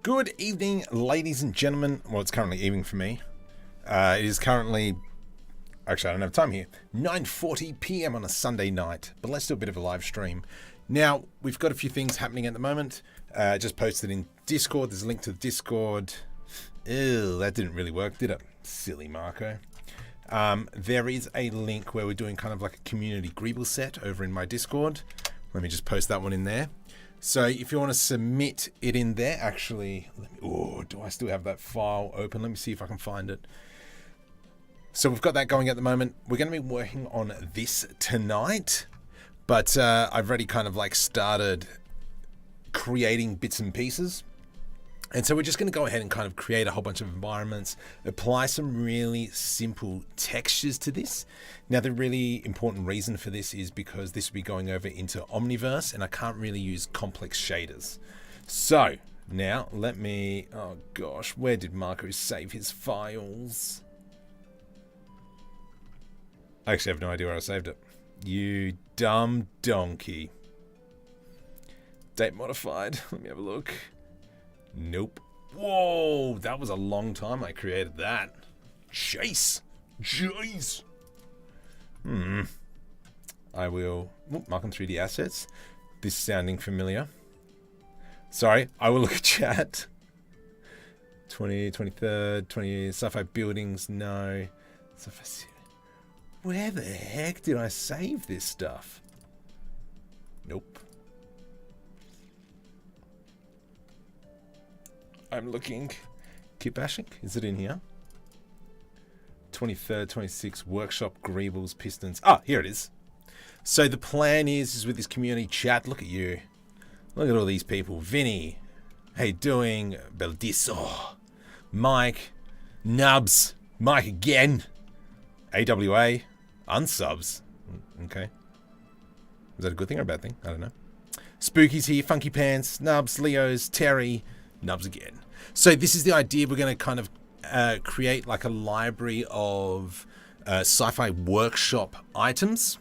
Good evening, ladies and gentlemen. Well, it's currently evening for me. It is currently, actually I don't have time here, 9:40 p.m. on a Sunday night, but let's do a bit of a live stream. Now, we've got a few things happening at the moment. Just posted in Discord. There's a link to the Discord. Ew, that didn't really work, did it? Silly Marco. There is a link where we're doing kind of like a community Greeble set over in my Discord. Let me just post that one in there. So if you want to submit it in there, actually, do I still have that file open? Let me see if I can find it. So we've got that going at the moment. We're going to be working on this tonight, but I've already kind of like started creating bits and pieces. And so we're just going to go ahead and kind of create a whole bunch of environments, apply some really simple textures to this. Now, the really important reason for this is because this will be going over into Omniverse and I can't really use complex shaders. So now let me, oh gosh, where did Marco save his files? I actually have no idea where I saved it. You dumb donkey. Date modified. Let me have a look. Nope. Whoa, that was a long time I created that. Jeez. I will mark on 3D assets. This sounding familiar. Sorry, I will look at chat. 23rd, 20 Sci-Fi buildings, no. Sci-Fi. Where the heck did I save this stuff? Nope. I'm looking. Kitbashing, is it in here? 23rd, 26th, workshop, Greebles, pistons. Ah, here it is. So the plan is with this community chat, look at you. Look at all these people. Vinny, how you doing? Beldiso, Mike, Nubs, Mike again, AWA, unsubs. Okay. Is that a good thing or a bad thing? I don't know. Spooky's here, Funky Pants, Nubs, Leo's, Terry, Nubs again. So this is the idea. We're going to kind of create like a library of sci-fi workshop items.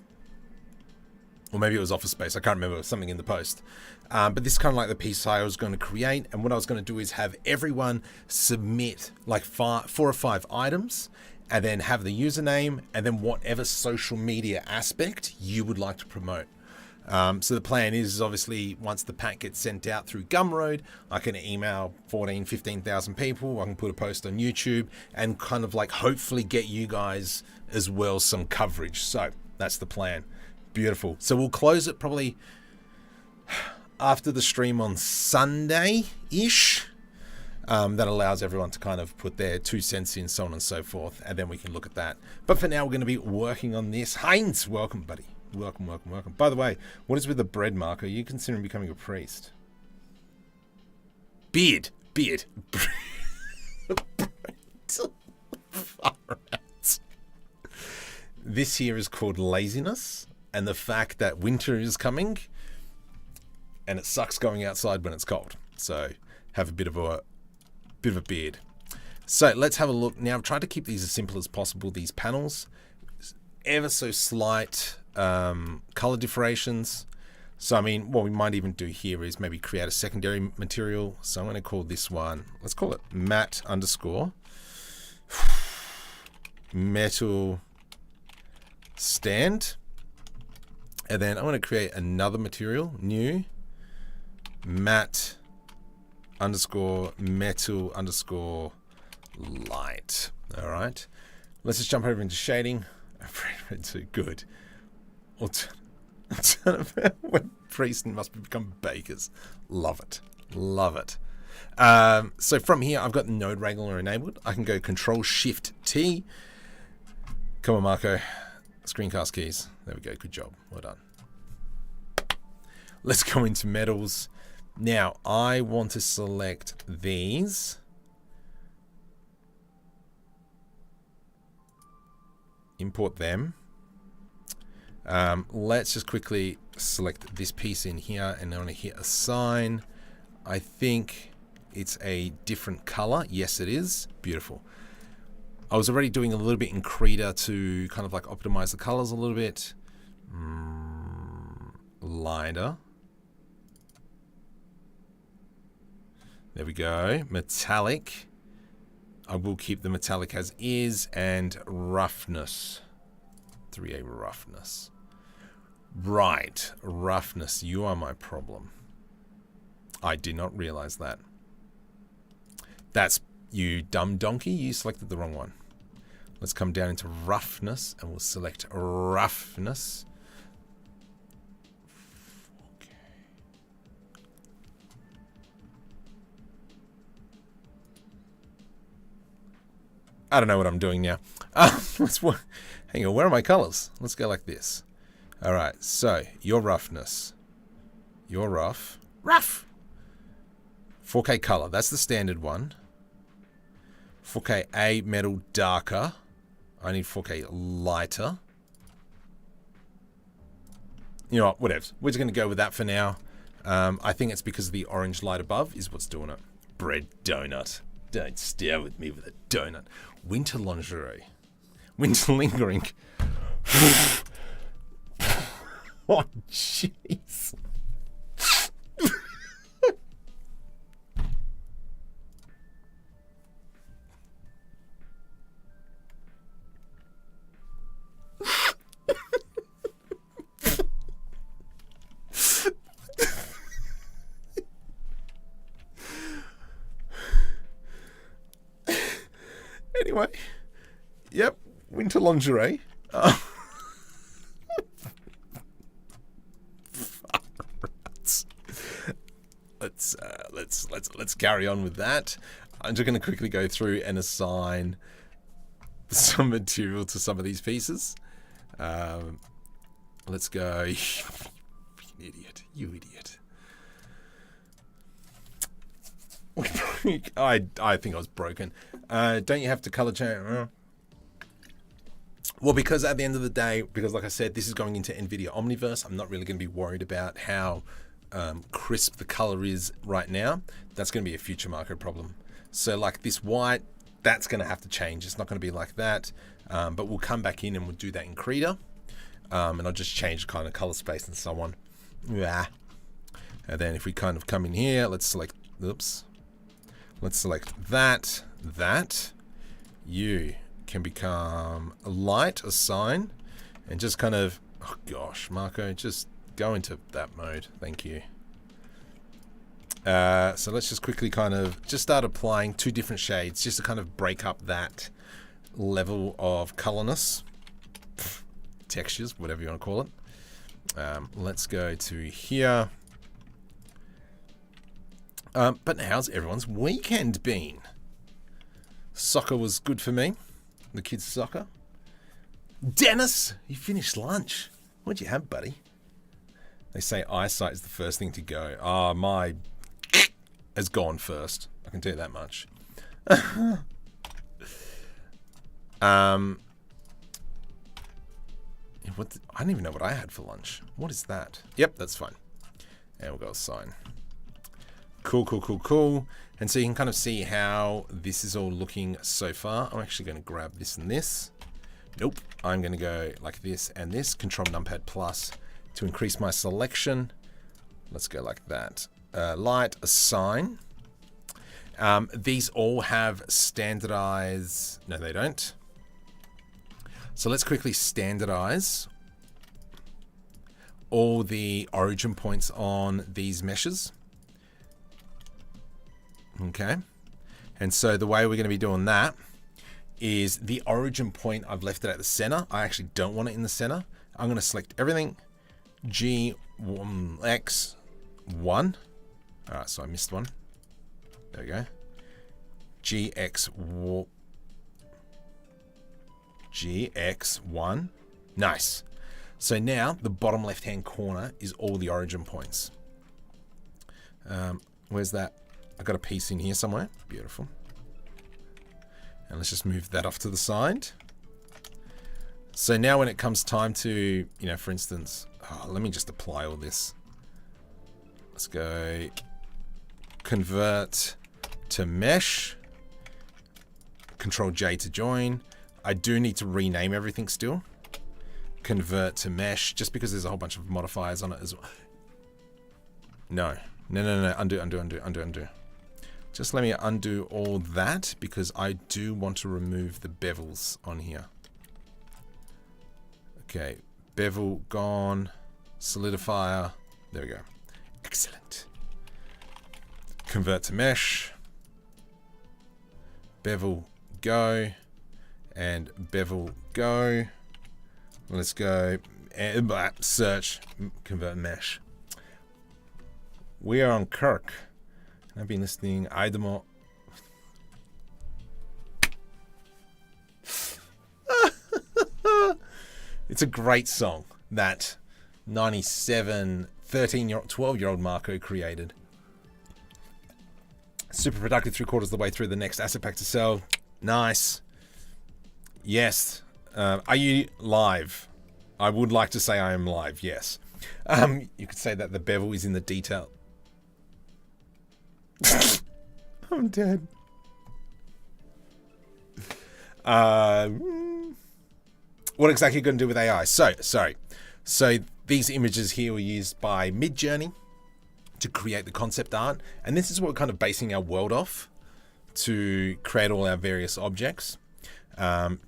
Or maybe it was Office Space. I can't remember. Something in the post. But this is kind of like the piece I was going to create. And what I was going to do is have everyone submit like 4 or 5 items. And then have the username. And then whatever social media aspect you would like to promote. So the plan is obviously once the pack gets sent out through Gumroad, I can email 15,000 people. I can put a post on YouTube and kind of like hopefully get you guys as well some coverage. So that's the plan. Beautiful. So we'll close it probably after the stream on Sunday-ish. That allows everyone to kind of put their 2 cents in, so on and so forth. And then we can look at that. But for now, we're going to be working on this. Heinz, welcome, buddy. Welcome, welcome, welcome. By the way, what is with the bread marker? Are you considering becoming a priest? Beard. This here is called laziness and the fact that winter is coming and it sucks going outside when it's cold. So have a bit of a beard. So let's have a look. Now I've tried to keep these as simple as possible, these panels. Ever so slight color differentiations. So I mean, what we might even do here is maybe create a secondary material. So I'm going to call this one, let's call it matte underscore metal stand. And then I'm going to create another material, new matte underscore metal underscore light. All right, let's just jump over into shading. Good. When priests must become bakers. Love it. Love it. So from here, I've got node wrangler enabled. I can go Control-Shift-T. Come on, Marco. Screencast keys. There we go. Good job. Well done. Let's go into metals. Now, I want to select these. Import them. Let's just quickly select this piece in here and I want to hit assign. I think it's a different color. Yes, it is. Beautiful. I was already doing a little bit in Krita to kind of like optimize the colors a little bit. Lighter. There we go. Metallic. I will keep the metallic as is. And roughness. 3A roughness. Right. Roughness. You are my problem. I did not realize that. That's you dumb donkey. You selected the wrong one. Let's come down into roughness and we'll select roughness. Okay. I don't know what I'm doing now. Hang on, where are my colors? Let's go like this. All right, so your roughness. Your rough. 4K color, that's the standard one. 4K A metal darker. I need 4K lighter. You know what, whatever. We're just going to go with that for now. I think it's because the orange light above is what's doing it. Bread donut. Don't stare with me with a donut. Winter lingerie. Winter lingering. Oh, jeez. Anyway, yep, winter lingerie. Let's carry on with that. I'm just going to quickly go through and assign some material to some of these pieces. Let's go. You idiot! You idiot! I think I was broken. Don't you have to color change? Well, because at the end of the day, because like I said, this is going into NVIDIA Omniverse, I'm not really going to be worried about how crisp the color is right now. That's going to be a future market problem. So like this white, that's going to have to change. It's not going to be like that. But we'll come back in and we'll do that in Krita. And I'll just change kind of color space and so on. Yeah. And then if we kind of come in here, let's select, oops. Let's select that. You can become a light, assign, and just kind of, oh gosh, Marco, just go into that mode. Thank you. So let's just quickly kind of just start applying 2 different shades just to kind of break up that level of colorness, textures, whatever you want to call it. Let's go to here. But how's everyone's weekend been? Soccer was good for me. The kids' soccer. Dennis, you finished lunch. What'd you have, buddy? They say eyesight is the first thing to go. Ah, my has gone first. I can tell you that much. I don't even know what I had for lunch. What is that? Yep, that's fine. And we'll go assign. Cool. And so you can kind of see how this is all looking so far. I'm actually going to grab this and this. Nope. I'm going to go like this and this. Control numpad plus to increase my selection. Let's go like that. Light, assign. These all have standardize. No, they don't. So let's quickly standardize all the origin points on these meshes. Okay. And so the way we're going to be doing that is the origin point, I've left it at the center. I actually don't want it in the center. I'm going to select everything. X1. All right, so I missed one. There we go. GX1. Nice. So now the bottom left-hand corner is all the origin points. Where's that? I got a piece in here somewhere. Beautiful. And let's just move that off to the side. So now when it comes time to, for instance, let me just apply all this. Let's go convert to mesh. Control J to join. I do need to rename everything still. Convert to mesh, just because there's a whole bunch of modifiers on it as well. No. Undo. Just let me undo all that because I do want to remove the bevels on here. Okay, bevel gone, solidifier, there we go. Excellent. Convert to mesh, bevel go, and bevel go. Let's go, search, convert mesh. We are on Kirk. I've been listening Idemo. It's a great song that 12-year-old Marco created. Super productive 3/4 of the way through the next asset pack to sell. Nice. Yes. Are you live? I would like to say I am live, yes. You could say that the bevel is in the detail. I'm dead. What exactly are you going to do with AI? So these images here were used by Midjourney to create the concept art. And this is what we're kind of basing our world off to create all our various objects.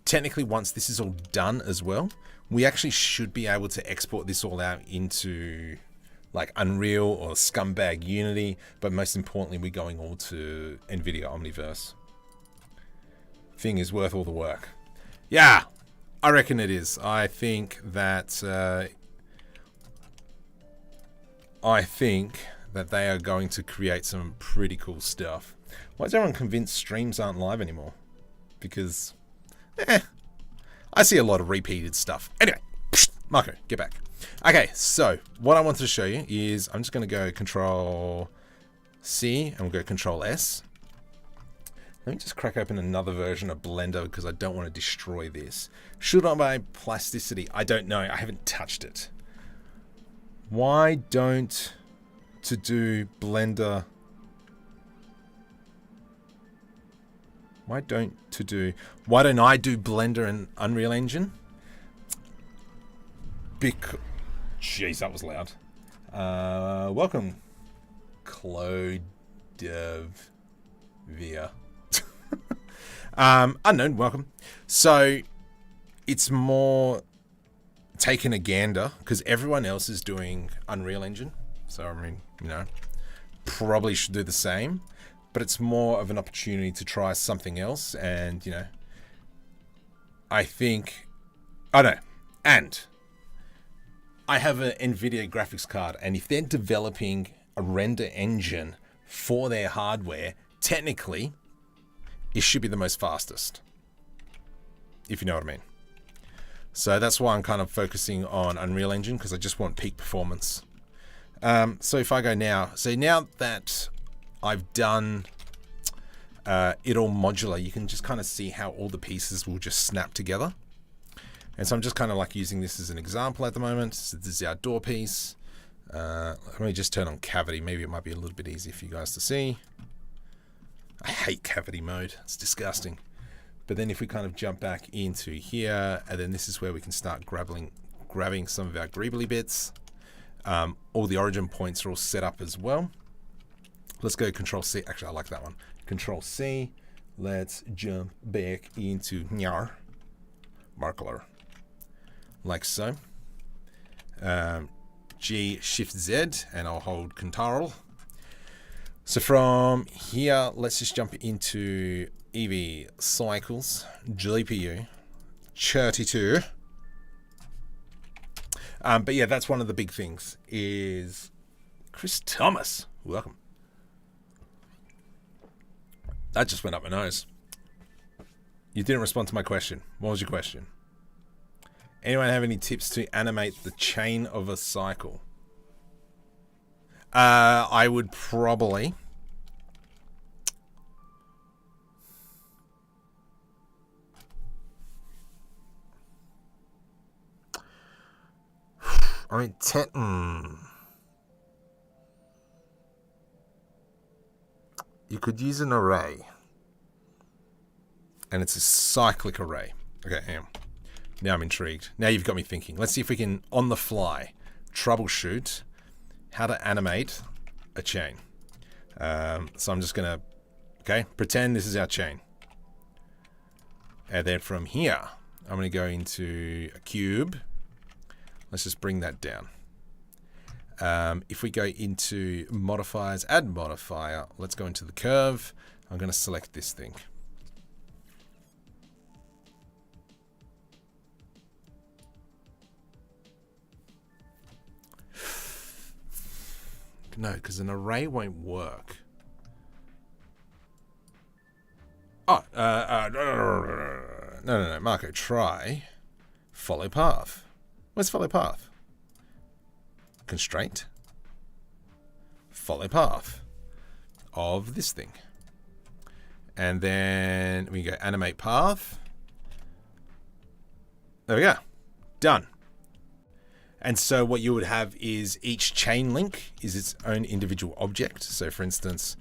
Technically, once this is all done as well, we actually should be able to export this all out into like Unreal or Scumbag Unity. But most importantly, we're going all to NVIDIA Omniverse. Thing is worth all the work. Yeah, I reckon it is. I think that they are going to create some pretty cool stuff. Why is everyone convinced streams aren't live anymore? Because, I see a lot of repeated stuff. Anyway, Marco, get back. Okay, so what I wanted to show you is I'm just going to go Control C and we'll go Control S. Let me just crack open another version of Blender because I don't want to destroy this. Should I buy plasticity? I don't know. I haven't touched it. Why don't to do Blender? Why don't I do Blender and Unreal Engine? Jeez, that was loud. Welcome, Claude Via. Unknown, welcome. So it's more taking a gander because everyone else is doing Unreal Engine. So I mean, probably should do the same, but it's more of an opportunity to try something else. And I think, I don't know. And I have an NVIDIA graphics card, and if they're developing a render engine for their hardware, technically, it should be the most fastest, if you know what I mean. So that's why I'm kind of focusing on Unreal Engine, because I just want peak performance. So if I go now, so now that I've done it all modular, you can just kind of see how all the pieces will just snap together. And so I'm just kind of like using this as an example at the moment. So this is our door piece. Let me just turn on cavity. Maybe it might be a little bit easier for you guys to see. I hate cavity mode. It's disgusting. But then if we kind of jump back into here, and then this is where we can start grabbing some of our greebly bits. All the origin points are all set up as well. Let's go Control C. Actually, I like that one. Control C. Let's jump back into Nyar. Marker. Like so. G Shift Z, and I'll hold Control. So from here, let's just jump into EV Cycles, GPU, 32. But yeah, that's one of the big things is Chris Thomas. Welcome. That just went up my nose. You didn't respond to my question. What was your question? Anyone have any tips to animate the chain of a cycle? I would probably... you could use an array. And it's a cyclic array. Okay, now I'm intrigued. Now you've got me thinking. Let's see if we can, on the fly, troubleshoot how to animate a chain. So I'm just going to Okay, pretend this is our chain. And then from here, I'm going to go into a cube. Let's just bring that down. If we go into modifiers, add modifier, let's go into the curve. I'm going to select this thing. No, because an array won't work. Oh, no, Marco, try follow path. Where's follow path? Constraint. Follow path of this thing. And then we go animate path. There we go. Done. And so what you would have is each chain link is its own individual object. So for instance,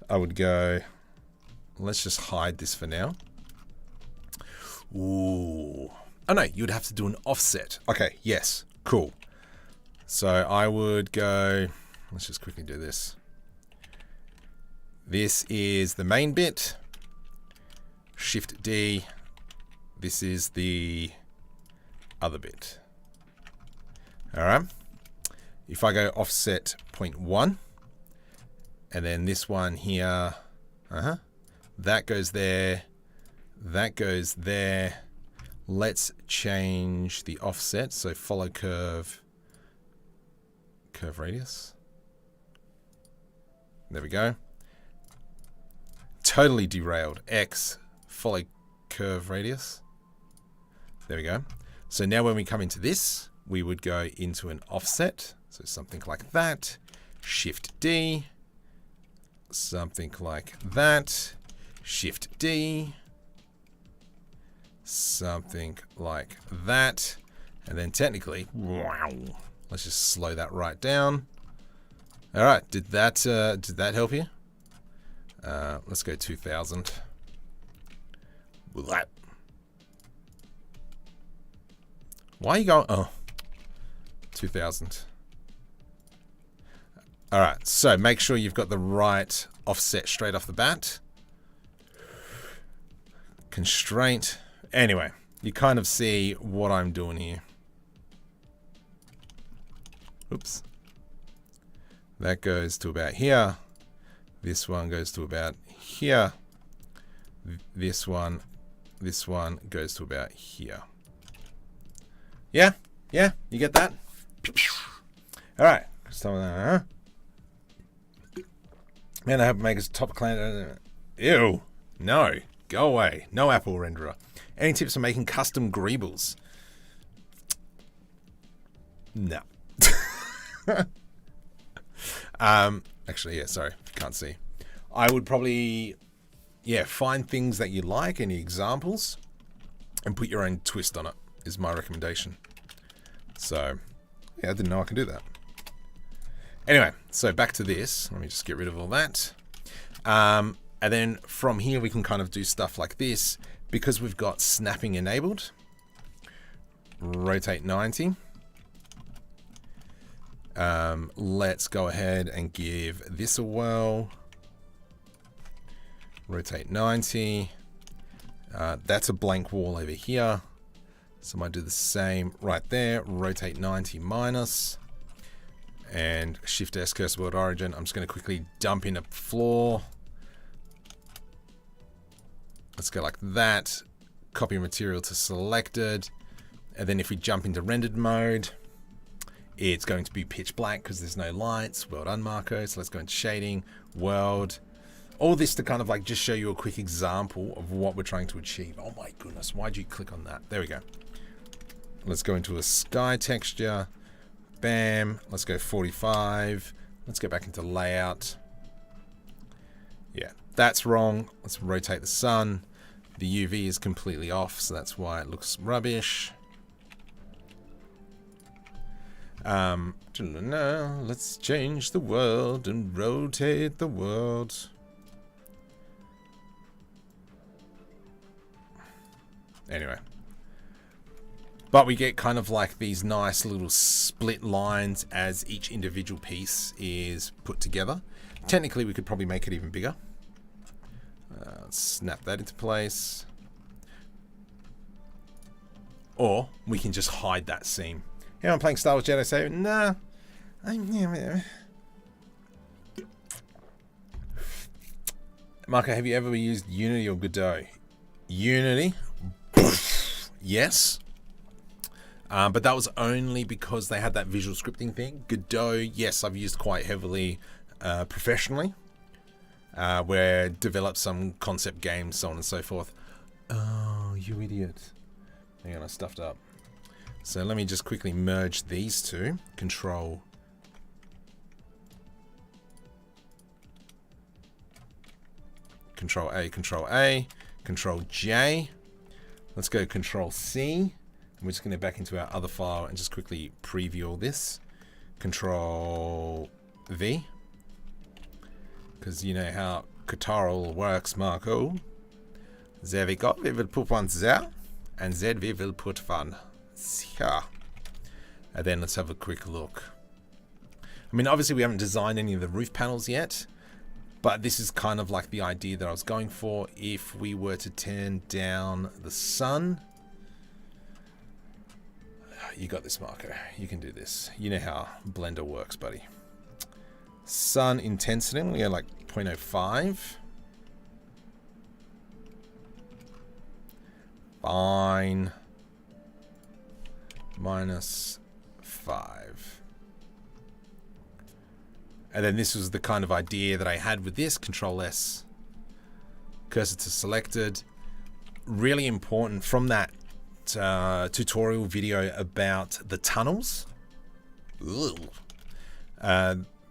I would go, let's just hide this for now. Ooh. Oh no, you'd have to do an offset. Okay, yes, cool. So I would go, let's just quickly do this. This is the main bit. Shift D. This is the other bit. All right. If I go offset 0.1, and then this one here, that goes there, that goes there. Let's change the offset. So follow curve radius. There we go. Totally derailed. X, follow curve radius. There we go. So now when we come into this, we would go into an offset. So something like that. Shift D. Something like that. Shift D. Something like that. And then technically, wow. Let's just slow that right down. All right, did that help you? Let's go 2000. Why are you going? Oh, 2000. All right, so make sure you've got the right offset straight off the bat. Constraint. Anyway, you kind of see what I'm doing here. Oops. That goes to about here. This one goes to about here. This one goes to about here. Yeah, you get that? All right. Man, I hope it makes top clan. Ew. No. Go away. No Apple renderer. Any tips on making custom greebles? No. Actually, yeah, sorry. Can't see. I would probably, find things that you like, any examples, and put your own twist on it, is my recommendation. So, yeah, I didn't know I could do that. Anyway, so back to this. Let me just get rid of all that. And then from here, we can kind of do stuff like this. Because we've got snapping enabled. Rotate 90. Let's go ahead and give this a whirl. Rotate 90. That's a blank wall over here. So I might do the same right there. Rotate 90 minus. And Shift S cursor board origin. I'm just going to quickly dump in a floor. Let's go like that. Copy material to selected. And then if we jump into rendered mode, it's going to be pitch black because there's no lights. Well done, Marco. So let's go into shading, world. All this to kind of like just show you a quick example of what we're trying to achieve. Oh my goodness, why'd you click on that? There we go. Let's go into a sky texture. Bam. Let's go 45. Let's go back into layout. Yeah, that's wrong. Let's rotate the sun. The UV is completely off, so that's why it looks rubbish. Let's change the world and rotate the world. Anyway. But we get kind of like these nice little split lines as each individual piece is put together. Technically, we could probably make it even bigger. Let's snap that into place. Or we can just hide that seam. Yeah, I'm playing Star Wars Jedi Savior. Nah. Marco, have you ever used Unity or Godot? Unity? Yes. But that was only because they had that visual scripting thing. Godot, yes, I've used quite heavily professionally. Where developed some concept games, so on and so forth. Oh, you idiot. Hang on, I stuffed up. So let me just quickly merge these two. Control A, Control A, Control J. Let's go Control C. And we're just going to back into our other file and just quickly preview all this. Control V. Because you know how Katarl works, Marco. There we go. We will put one there. And then we will put one here. And then let's have a quick look. I mean, obviously we haven't designed any of the roof panels yet. But this is kind of like the idea that I was going for. If we were to turn down the sun. You got this, Marco. You can do this. You know how Blender works, buddy. Sun intensity, we go like 0.05. Fine. -5. And then this was the kind of idea that I had with this. Control S. Cursor to selected. Really important from that tutorial video about the tunnels.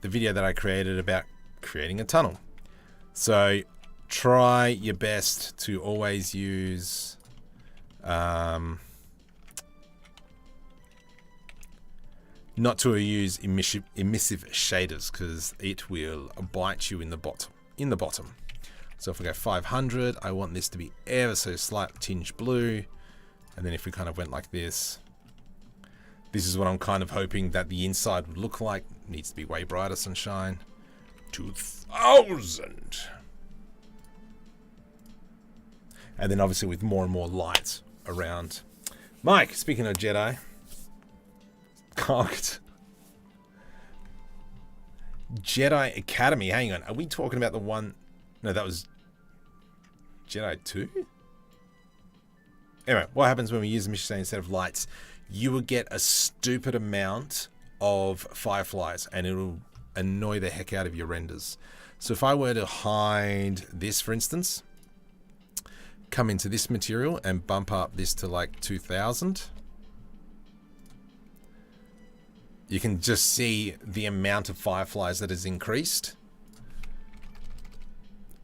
The video that I created about creating a tunnel. So try your best to always use not to use emissive shaders, because it will bite you in the bottom. So if we go 500, I want this to be ever so slight tinge blue. And then if we kind of went like this, this is what I'm kind of hoping that the inside would look like. Needs to be way brighter, sunshine. 2000. And then obviously with more and more lights around. Mike, speaking of Jedi. Cocked. Jedi Academy. Hang on. Are we talking about the one? No, that was Jedi 2? Anyway, what happens when we use the mission instead of lights? You will get a stupid amount of fireflies and it'll annoy the heck out of your renders. So if I were to hide this, for instance, come into this material and bump up this to like 2000, you can just see the amount of fireflies that has increased.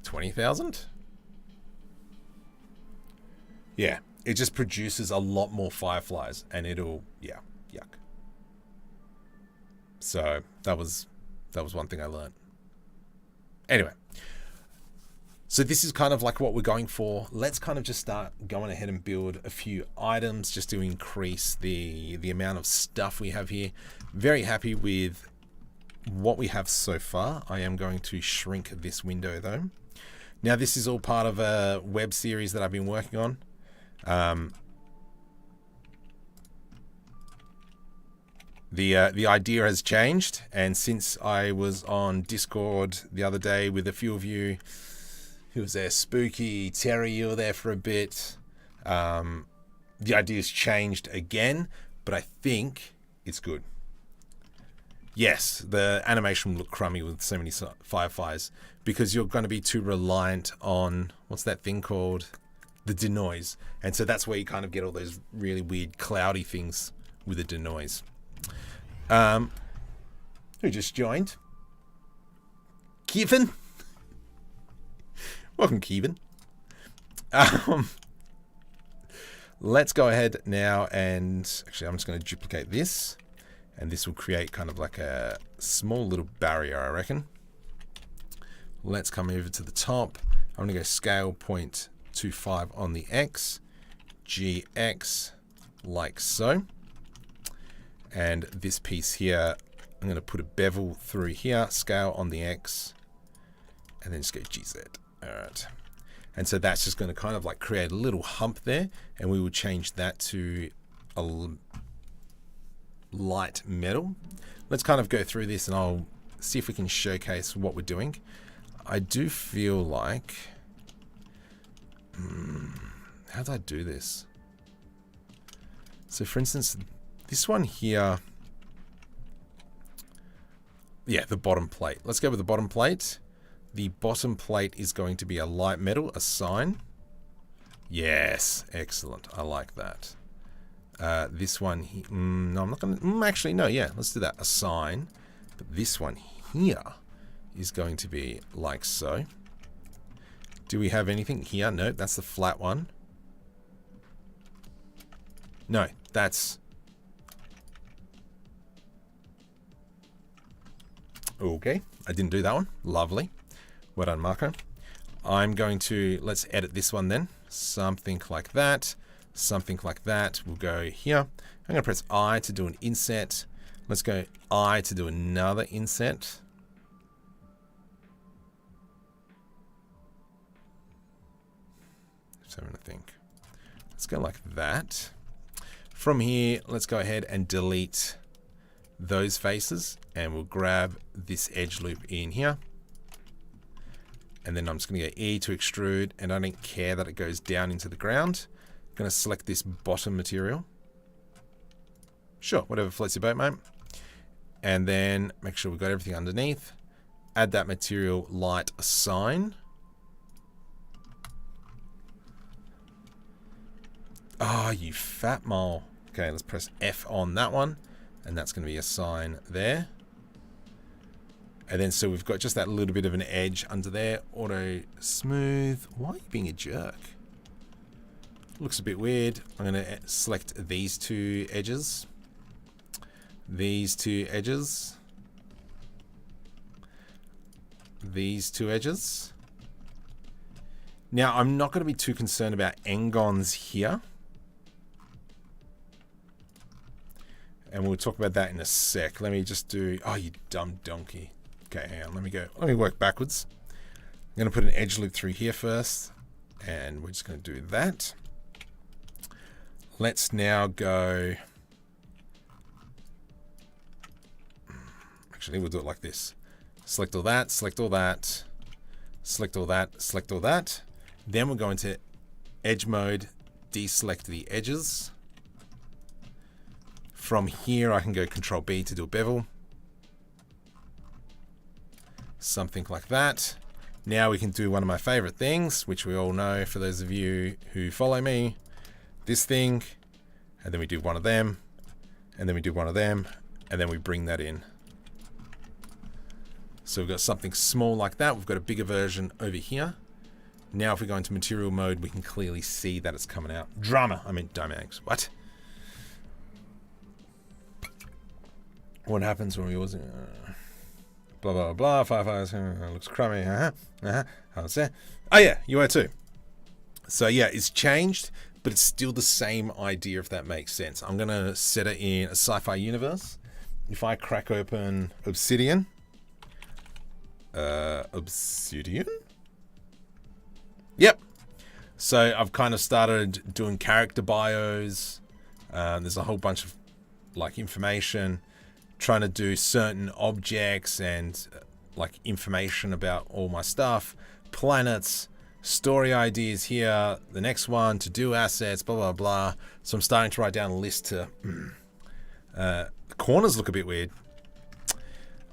20,000? Yeah, it just produces a lot more fireflies and it'll, yeah, yuck. So that was one thing I learned. Anyway, so this is kind of like what we're going for. Let's kind of just start going ahead and build a few items just to increase the amount of stuff we have here. Very happy with what we have so far. I am going to shrink this window though. Now this is all part of a web series that I've been working on. The idea has changed, and since I was on Discord the other day with a few of you, who was there? Spooky, Terry, you were there for a bit. The idea's changed again, but I think it's good. Yes, the animation will look crummy with so many fireflies because you're going to be too reliant on, what's that thing called? The denoise. And so that's where you kind of get all those really weird cloudy things with the denoise. Who just joined? Kevin. Welcome, Kevin. Let's go ahead now and actually I'm just going to duplicate this, and this will create kind of like a small little barrier, I reckon. Let's come over to the top. I'm going to go scale 0.25 on the X, GX, like so. And this piece here, I'm going to put a bevel through here, scale on the X, and then just go GZ. All right. And so that's just going to kind of like create a little hump there, and we will change that to a light metal. Let's kind of go through this and I'll see if we can showcase what we're doing. I do feel like, how do I do this? So for instance, this one here, yeah, the bottom plate. Let's go with the bottom plate. The bottom plate is going to be a light metal, a sign. Yes, excellent. I like that. This one, no, I'm not going to, actually, no, yeah, let's do that. A sign. But this one here is going to be like so. Do we have anything here? No, that's the flat one. No, that's... Okay, I didn't do that one. Lovely. Well done, Marco. I'm going to, let's edit this one then. Something like that. Something like that. We'll go here. I'm going to press I to do an inset. Let's go I to do another inset. So I'm going to think. Let's go like that. From here, let's go ahead and delete those faces, and we'll grab this edge loop in here. And then I'm just going to go E to extrude, and I don't care that it goes down into the ground. I'm going to select this bottom material. Sure, whatever floats your boat, mate. And then make sure we've got everything underneath. Add that material light sign. Oh, you fat mole. Okay, let's press F on that one. And that's going to be a sign there. And then so we've got just that little bit of an edge under there. Auto smooth. Why are you being a jerk? Looks a bit weird. I'm going to select these two edges. These two edges. These two edges. Now, I'm not going to be too concerned about engons here. And we'll talk about that in a sec. Let me just do... Oh, you dumb donkey. Okay, hang on. Let me work backwards. I'm going to put an edge loop through here first. And we're just going to do that. Let's now go... Actually, we'll do it like this. Select all that, select all that, select all that, select all that. Then we'll go into edge mode, deselect the edges. From here, I can go Control B to do a bevel. Something like that. Now we can do one of my favorite things, which we all know for those of you who follow me. This thing, and then we do one of them, and then we do one of them, and then we bring that in. So we've got something small like that. We've got a bigger version over here. Now if we go into material mode, we can clearly see that it's coming out. Dynamics. What? What happens when we always... blah, blah, blah. Firefighters. Looks crummy. How's that? Oh, yeah. You are too. So, yeah, it's changed, but it's still the same idea, if that makes sense. I'm going to set it in a sci-fi universe. If I crack open Obsidian... Obsidian? Yep. So I've kind of started doing character bios. There's a whole bunch of like information, trying to do certain objects and like information about all my stuff, planets, story ideas here, the next one, to do assets, blah, blah, blah. So I'm starting to write down a list to, the corners look a bit weird.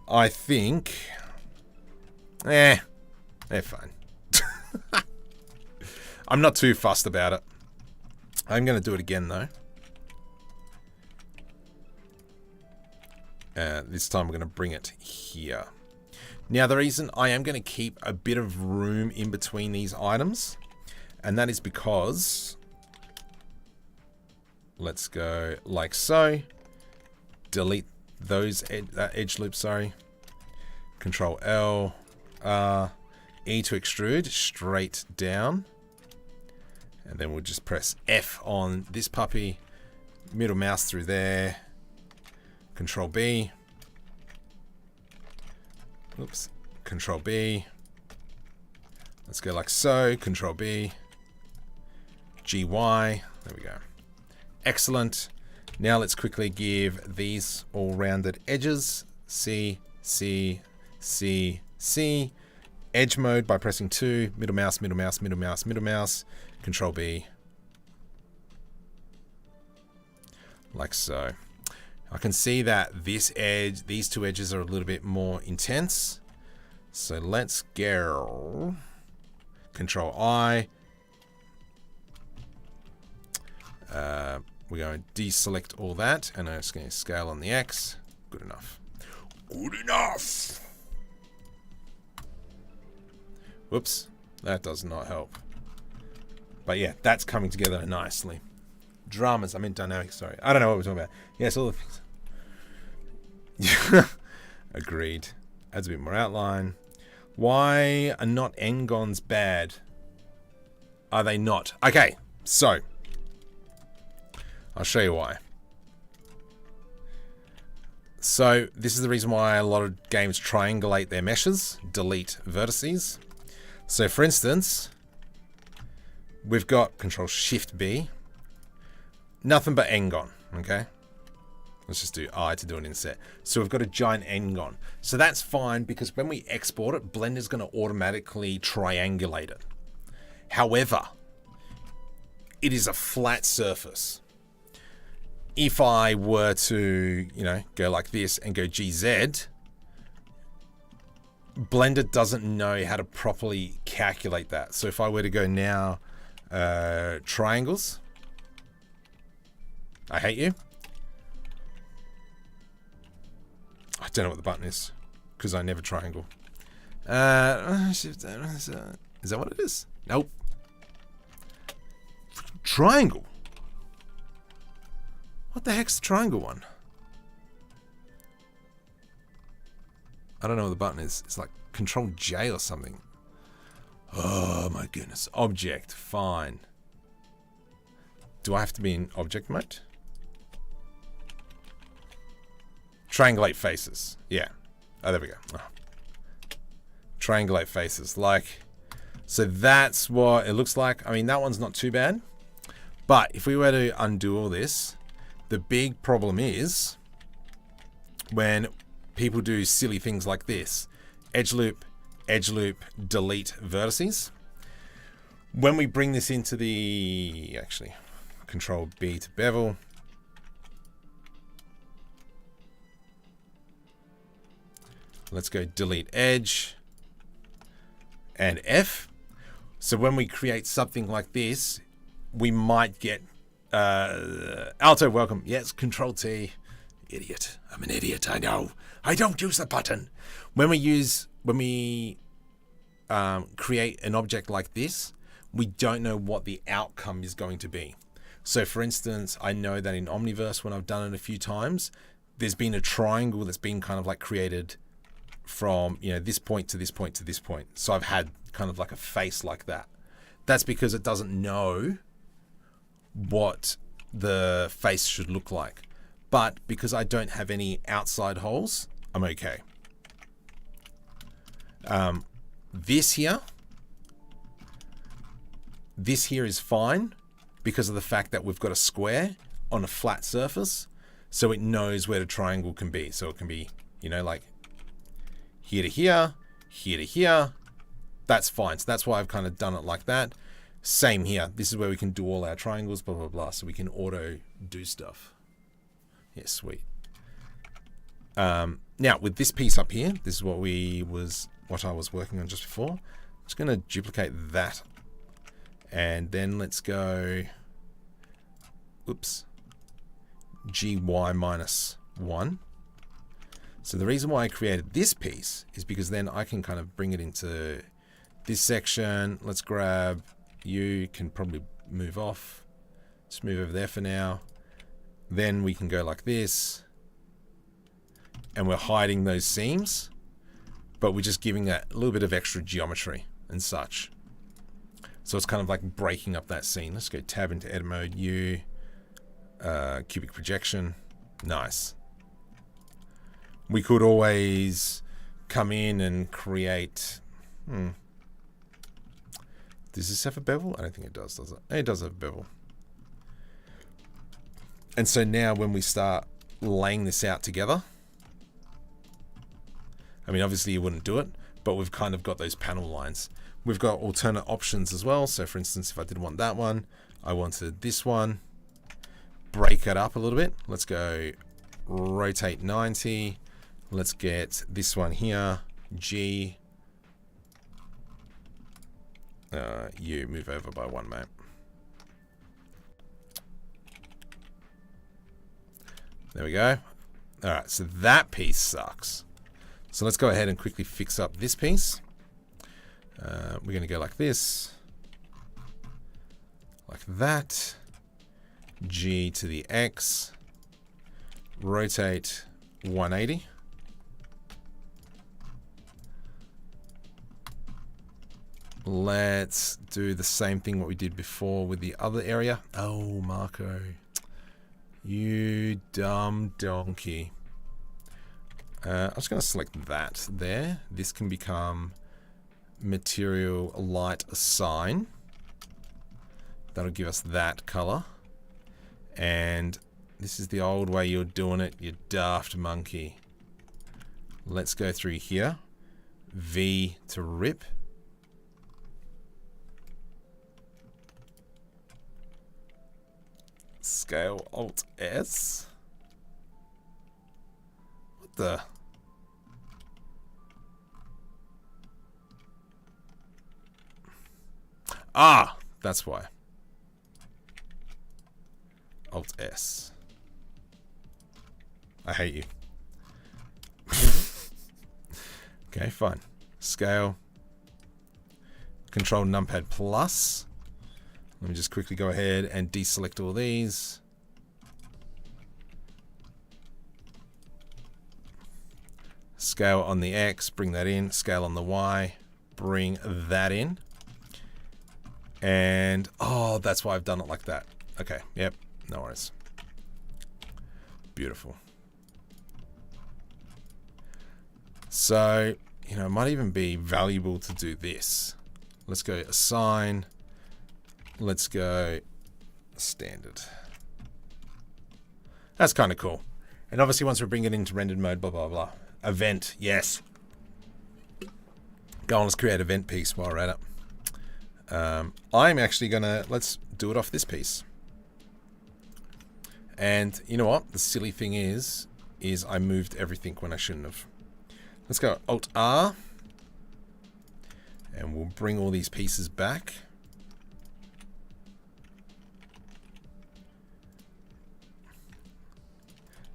I think, they're fine. I'm not too fussed about it. I'm going to do it again though. This time we're going to bring it here. Now the reason I am going to keep a bit of room in between these items, and that is because, let's go like so, delete those edge loops, sorry. Control L, E to extrude straight down. And then we'll just press F on this puppy, middle mouse through there, Control B, oops, Control B, Let's go like so. Control B. GY. There we go. Excellent. Now let's quickly give these all rounded edges. C, C, C, C. Edge mode by pressing 2. Middle mouse, middle mouse, middle mouse, middle mouse. Control B. Like so. I can see that this edge, these two edges are a little bit more intense. So let's go. Control I. We're going to deselect all that, and I'm just going to scale on the X. Good enough. Good enough. Whoops, that does not help. But yeah, that's coming together nicely. Dramas, I meant dynamics, sorry. I don't know what we're talking about. Yes, all the things. Agreed. Adds a bit more outline. Why are not n-gons bad? Are they not? Okay, so I'll show you why. So this is the reason why a lot of games triangulate their meshes, delete vertices. So for instance, we've got Control Shift B, nothing but n-gon, okay? Let's just do I to do an inset. So we've got a giant n-gon. So that's fine because when we export it, Blender's going to automatically triangulate it. However, it is a flat surface. If I were to, you know, go like this and go GZ, Blender doesn't know how to properly calculate that. So if I were to go now, triangles, I hate you. I don't know what the button is because I never triangle. Is that what it is? Nope. Triangle. What the heck's the triangle one? I don't know what the button is. It's like Control J or something. Oh my goodness. Object. Fine. Do I have to be in object mode? Triangulate faces. Yeah. Oh, there we go. Oh. Triangulate faces. Like, so that's what it looks like. I mean, that one's not too bad. But if we were to undo all this, the big problem is when people do silly things like this. Edge loop, delete vertices. When we bring this into the, actually, Control B to bevel. Let's go delete edge and F. So when we create something like this, we might get Alto, welcome. Yes, Control T. Idiot. I'm an idiot, I know. I don't use the button. When we create an object like this, we don't know what the outcome is going to be. So for instance, I know that in Omniverse, when I've done it a few times, there's been a triangle that's been kind of like created from, you know, this point to this point to this point. So I've had kind of like a face like that. That's because it doesn't know what the face should look like. But because I don't have any outside holes, I'm okay. This here is fine because of the fact that we've got a square on a flat surface, so it knows where the triangle can be. So it can be, you know, like here to here, here to here. That's fine. So that's why I've kind of done it like that. Same here. This is where we can do all our triangles, blah, blah, blah. So we can auto do stuff. Yeah, sweet. Now with this piece up here, this is what I was working on just before. I'm just going to duplicate that. And then let's go, oops, GY -1. So the reason why I created this piece is because then I can kind of bring it into this section. Let's grab, you can probably move off. Just move over there for now. Then we can go like this. And we're hiding those seams, but we're just giving that a little bit of extra geometry and such. So it's kind of like breaking up that scene. Let's go tab into edit mode, U, cubic projection. Nice. We could always come in and create, Does this have a bevel? I don't think it does it? It does have a bevel. And so now when we start laying this out together, I mean, obviously you wouldn't do it, but we've kind of got those panel lines. We've got alternate options as well. So for instance, if I didn't want that one, I wanted this one, break it up a little bit. Let's go rotate 90. Let's get this one here, G. You move over by 1, mate. There we go. All right, so that piece sucks. So let's go ahead and quickly fix up this piece. We're going to go like this, like that, G to the X, rotate 180. Let's do the same thing what we did before with the other area. Oh, Marco, you dumb donkey. I'm just going to select that there. This can become material light assign. That'll give us that color. And this is the old way you're doing it, you daft monkey. Let's go through here. V to rip. Scale Alt S. What the? Ah, that's why. Alt S. I hate you. Okay, fine. Scale. Control numpad plus. Let me just quickly go ahead and deselect all these. Scale on the X, bring that in. Scale on the Y, bring that in. And, oh, that's why I've done it like that. Okay, yep, no worries. Beautiful. So, you know, it might even be valuable to do this. Let's go assign. Let's go standard. That's kind of cool. And obviously once we bring it into rendered mode, blah, blah, blah. Event, yes. Go on, let's create an event piece while we're at it. I'm actually gonna, let's do it off this piece. And you know what? The silly thing is I moved everything when I shouldn't have. Let's go Alt R. And we'll bring all these pieces back.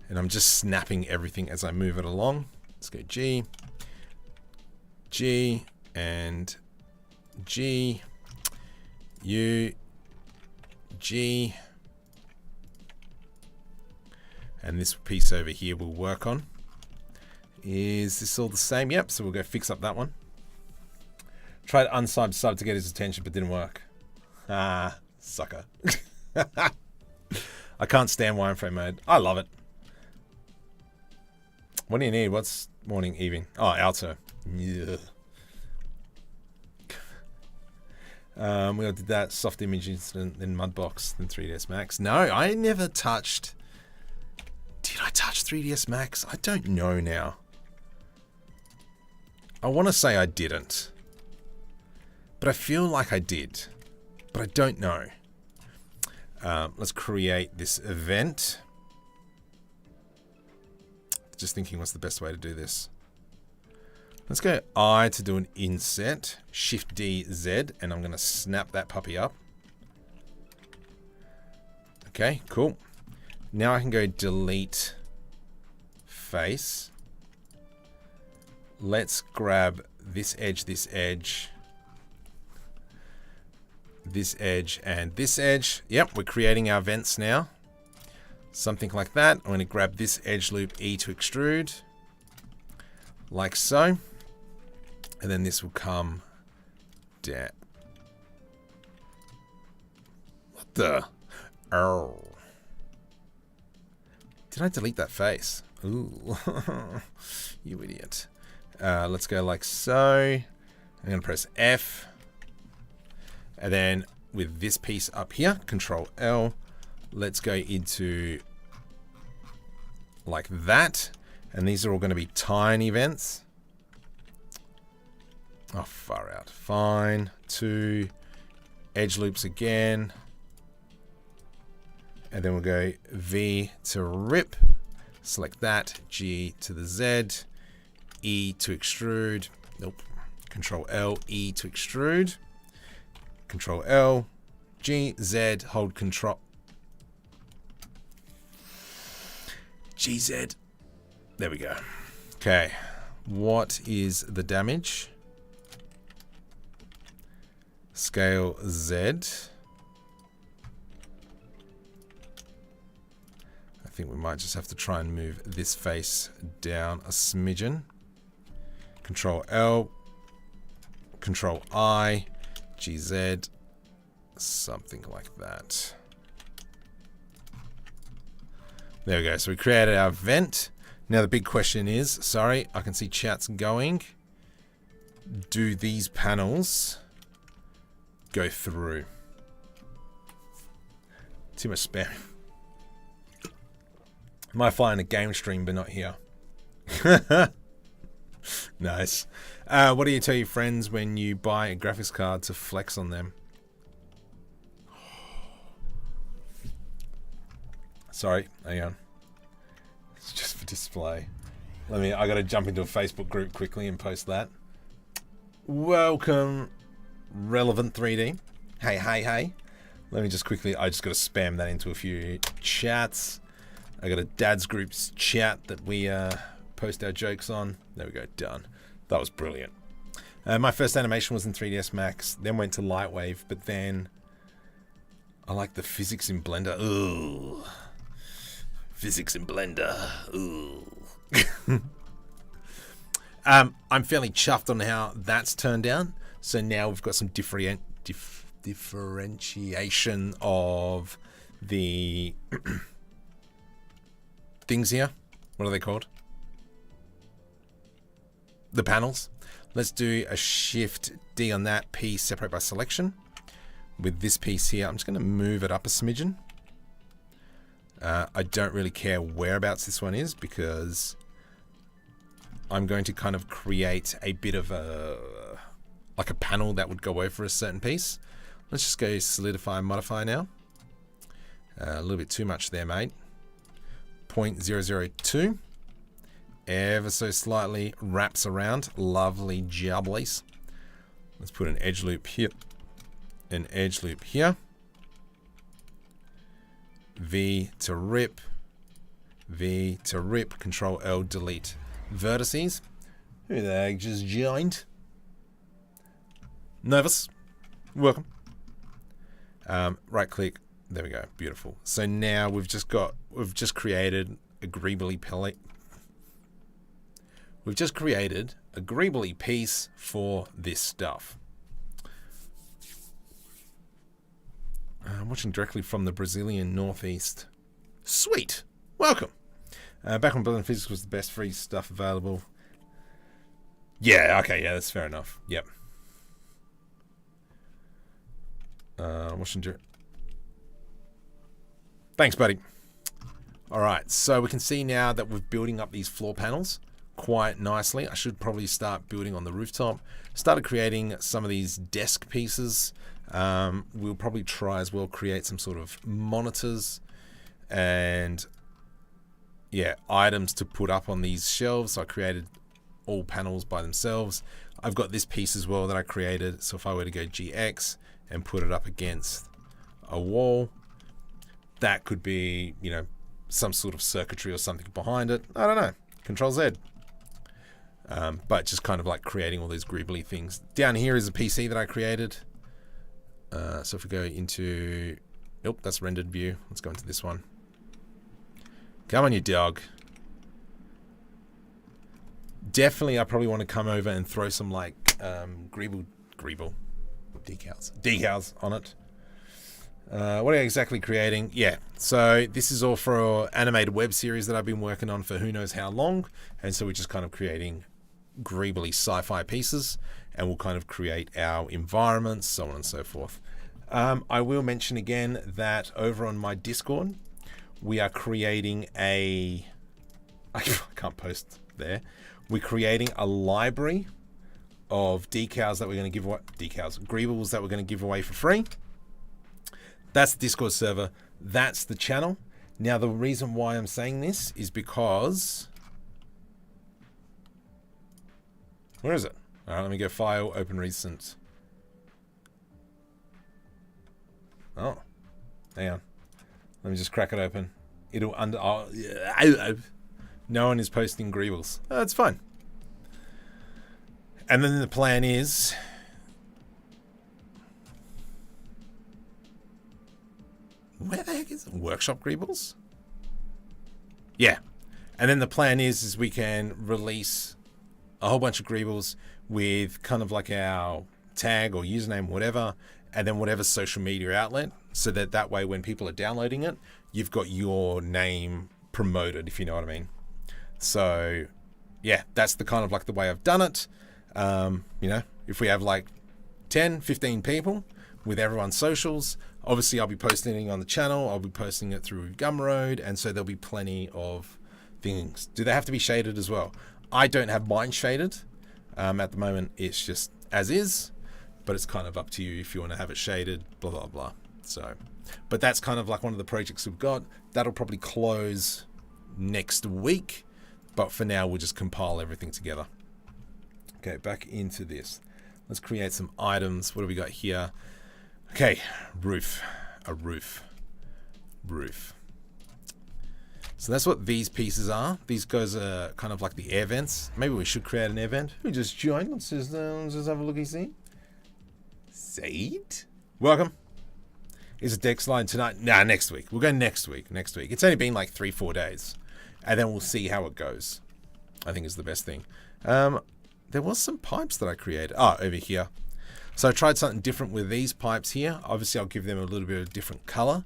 And I'm just snapping everything as I move it along. Let's go G, G, and G, U, G. And this piece over here we'll work on. Is this all the same? Yep, so we'll go fix up that one. Tried unsub to get his attention, but didn't work. Ah, sucker. I can't stand wireframe mode. I love it. What do you need? What's morning, evening? Oh, alto. Yeah. We did that soft image incident in Mudbox than 3ds Max. No, I never touched. Did I touch 3ds Max? I don't know now. I want to say I didn't. But I feel like I did. But I don't know. Let's create this event. Just thinking what's the best way to do this. Let's go I to do an inset. Shift D, Z, and I'm going to snap that puppy up. Okay, cool. Now I can go delete face. Let's grab this edge, this edge, this edge, and this edge. Yep, we're creating our vents now. Something like that. I'm going to grab this edge loop, E to extrude, like so. And then this will come down. What the? Oh. Did I delete that face? Ooh. You idiot. Let's go like so. I'm going to press F. And then with this piece up here, Control L, let's go into like that. And these are all going to be tiny events. Oh, far out. Fine. 2 edge loops again. And then we'll go V to rip. Select that. G to the Z. E to extrude. Nope. Control L, E to extrude. Control L, G, Z, hold control. G, Z. There we go. Okay. What is the damage? Scale Z. I think we might just have to try and move this face down a smidgen. Control L, Control I, GZ, something like that. There we go. So we created our vent. Now the big question is, sorry, I can see chat's going. Do these panels go through? Too much spam. Might find a game stream, but not here. Nice. What do you tell your friends when you buy a graphics card to flex on them? Sorry, hang on. It's just for display. I gotta jump into a Facebook group quickly and post that. Welcome, Relevant 3D. Hey, hey, hey. Let me just quickly, I just gotta spam that into a few chats. I got a dad's groups chat that we post our jokes on. There we go, done. That was brilliant. My first animation was in 3ds Max, then went to Lightwave, but then I like the physics in Blender. Ooh. Physics in Blender. Ooh. I'm fairly chuffed on how that's turned out. So now we've got some differentiation of the things here. What are they called? The panels. Let's do a Shift D on that piece, separate by selection. With this piece here, I'm just going to move it up a smidgen. I don't really care whereabouts this one is because I'm going to kind of create a bit of a panel that would go over a certain piece. Let's just go solidify and modify now. A little bit too much there, mate. 0.002. Ever so slightly wraps around. Lovely jubblies. Let's put an edge loop here. An edge loop here. V to rip. V to rip. Control L, delete vertices. Who the heck just joined? Nervous. Welcome. Right click. There we go. Beautiful. So now we've just created a greebly pellet. We've just created a greebly piece for this stuff. I'm watching directly from the Brazilian Northeast. Sweet. Welcome. Back when Building Physics was the best free stuff available. Yeah, okay, yeah, that's fair enough. Yep. Watching direct. Thanks, buddy. All right, so we can see now that we're building up these floor panels quite nicely. I should probably start building on the rooftop. Started creating some of these desk pieces. We'll probably try as well create some sort of monitors and yeah, items to put up on these shelves. So I created all panels by themselves. I've got this piece as well that I created. So if I were to go GX and put it up against a wall, that could be, you know, some sort of circuitry or something behind it. I don't know. Control Z. But just kind of like creating all these greebly things. Down here is a PC that I created. So if we go into, nope, that's rendered view. Let's go into this one. Come on, you dog. Definitely, I probably want to come over and throw some like greeble decals on it. What are you exactly creating? Yeah, so this is all for an animated web series that I've been working on for who knows how long. And so we're just kind of creating greebly sci-fi pieces and we'll kind of create our environments, so on and so forth. I will mention again that over on my Discord, we are creating a... I can't post there. We're creating a library of decals that we're going to give away. Decals, greebles that we're going to give away for free. That's the Discord server. That's the channel. Now, the reason why I'm saying this is because... Where is it? All right, let me go File, Open Recent. Oh, hang on. Let me just crack it open. It'll under... Oh, no one is posting greebles. Oh, that's fine. And then the plan is... Where the heck is it? Workshop greebles? Yeah. And then the plan is we can release a whole bunch of greebles with kind of like our tag or username, whatever, and then whatever social media outlet, so that that way when people are downloading it, you've got your name promoted, if you know what I mean. So yeah, that's the kind of like the way I've done it. You know, if we have like 10, 15 people with everyone's socials, obviously I'll be posting it on the channel, I'll be posting it through Gumroad, and so there'll be plenty of things. Do they have to be shaded as well? I don't have mine shaded. At the moment, it's just as is, but it's kind of up to you if you want to have it shaded, blah, blah, blah. So, but that's kind of like one of the projects we've got. That'll probably close next week, but for now, we'll just compile everything together. Okay, back into this. Let's create some items. What do we got here? Okay, roof. A roof. Roof. So that's what these pieces are. These guys are kind of like the air vents. Maybe we should create an air vent. Who just joined? Let's just have a look-see. Said? Welcome. Is it deck slide tonight? Nah, next week. We'll go next week. Next week. It's only been like 3-4 days. And then we'll see how it goes. I think is the best thing. There was some pipes that I created. Oh, over here. So I tried something different with these pipes here. Obviously, I'll give them a little bit of different color.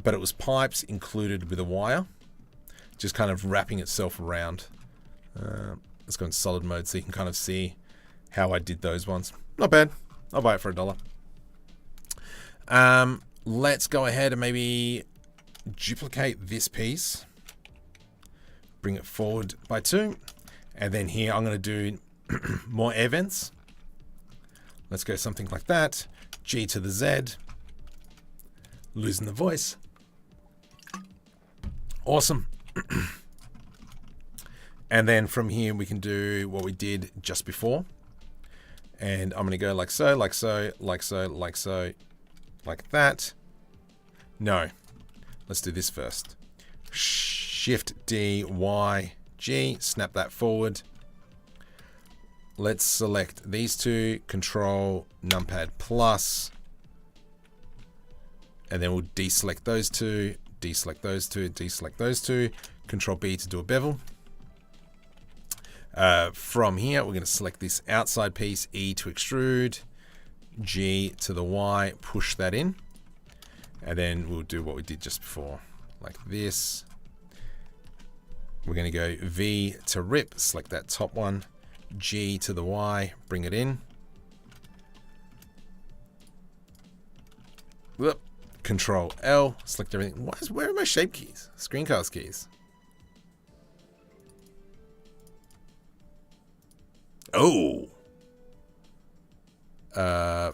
But it was pipes included with a wire. Just kind of wrapping itself around. Let's go in solid mode so you can kind of see how I did those ones. Not bad. I'll buy it for $1. Let's go ahead and maybe duplicate this piece. Bring it forward by 2. And then here I'm going to do more air vents. Let's go something like that. G to the Z. Losing the voice. Awesome. And then from here we can do what we did just before. And I'm going to go like so, like so, like so, like so, like that. No. Let's do this first. Shift D, Y, G. Snap that forward. Let's select these two. Control numpad plus. And then we'll deselect those two. Deselect those two, deselect those two, Control B to do a bevel. From here, we're going to select this outside piece, E to extrude, G to the Y, push that in, and then we'll do what we did just before, like this. We're going to go V to rip, select that top one, G to the Y, bring it in. Whoop. Control L, select everything. Where are my shape keys? Screencast keys. Oh.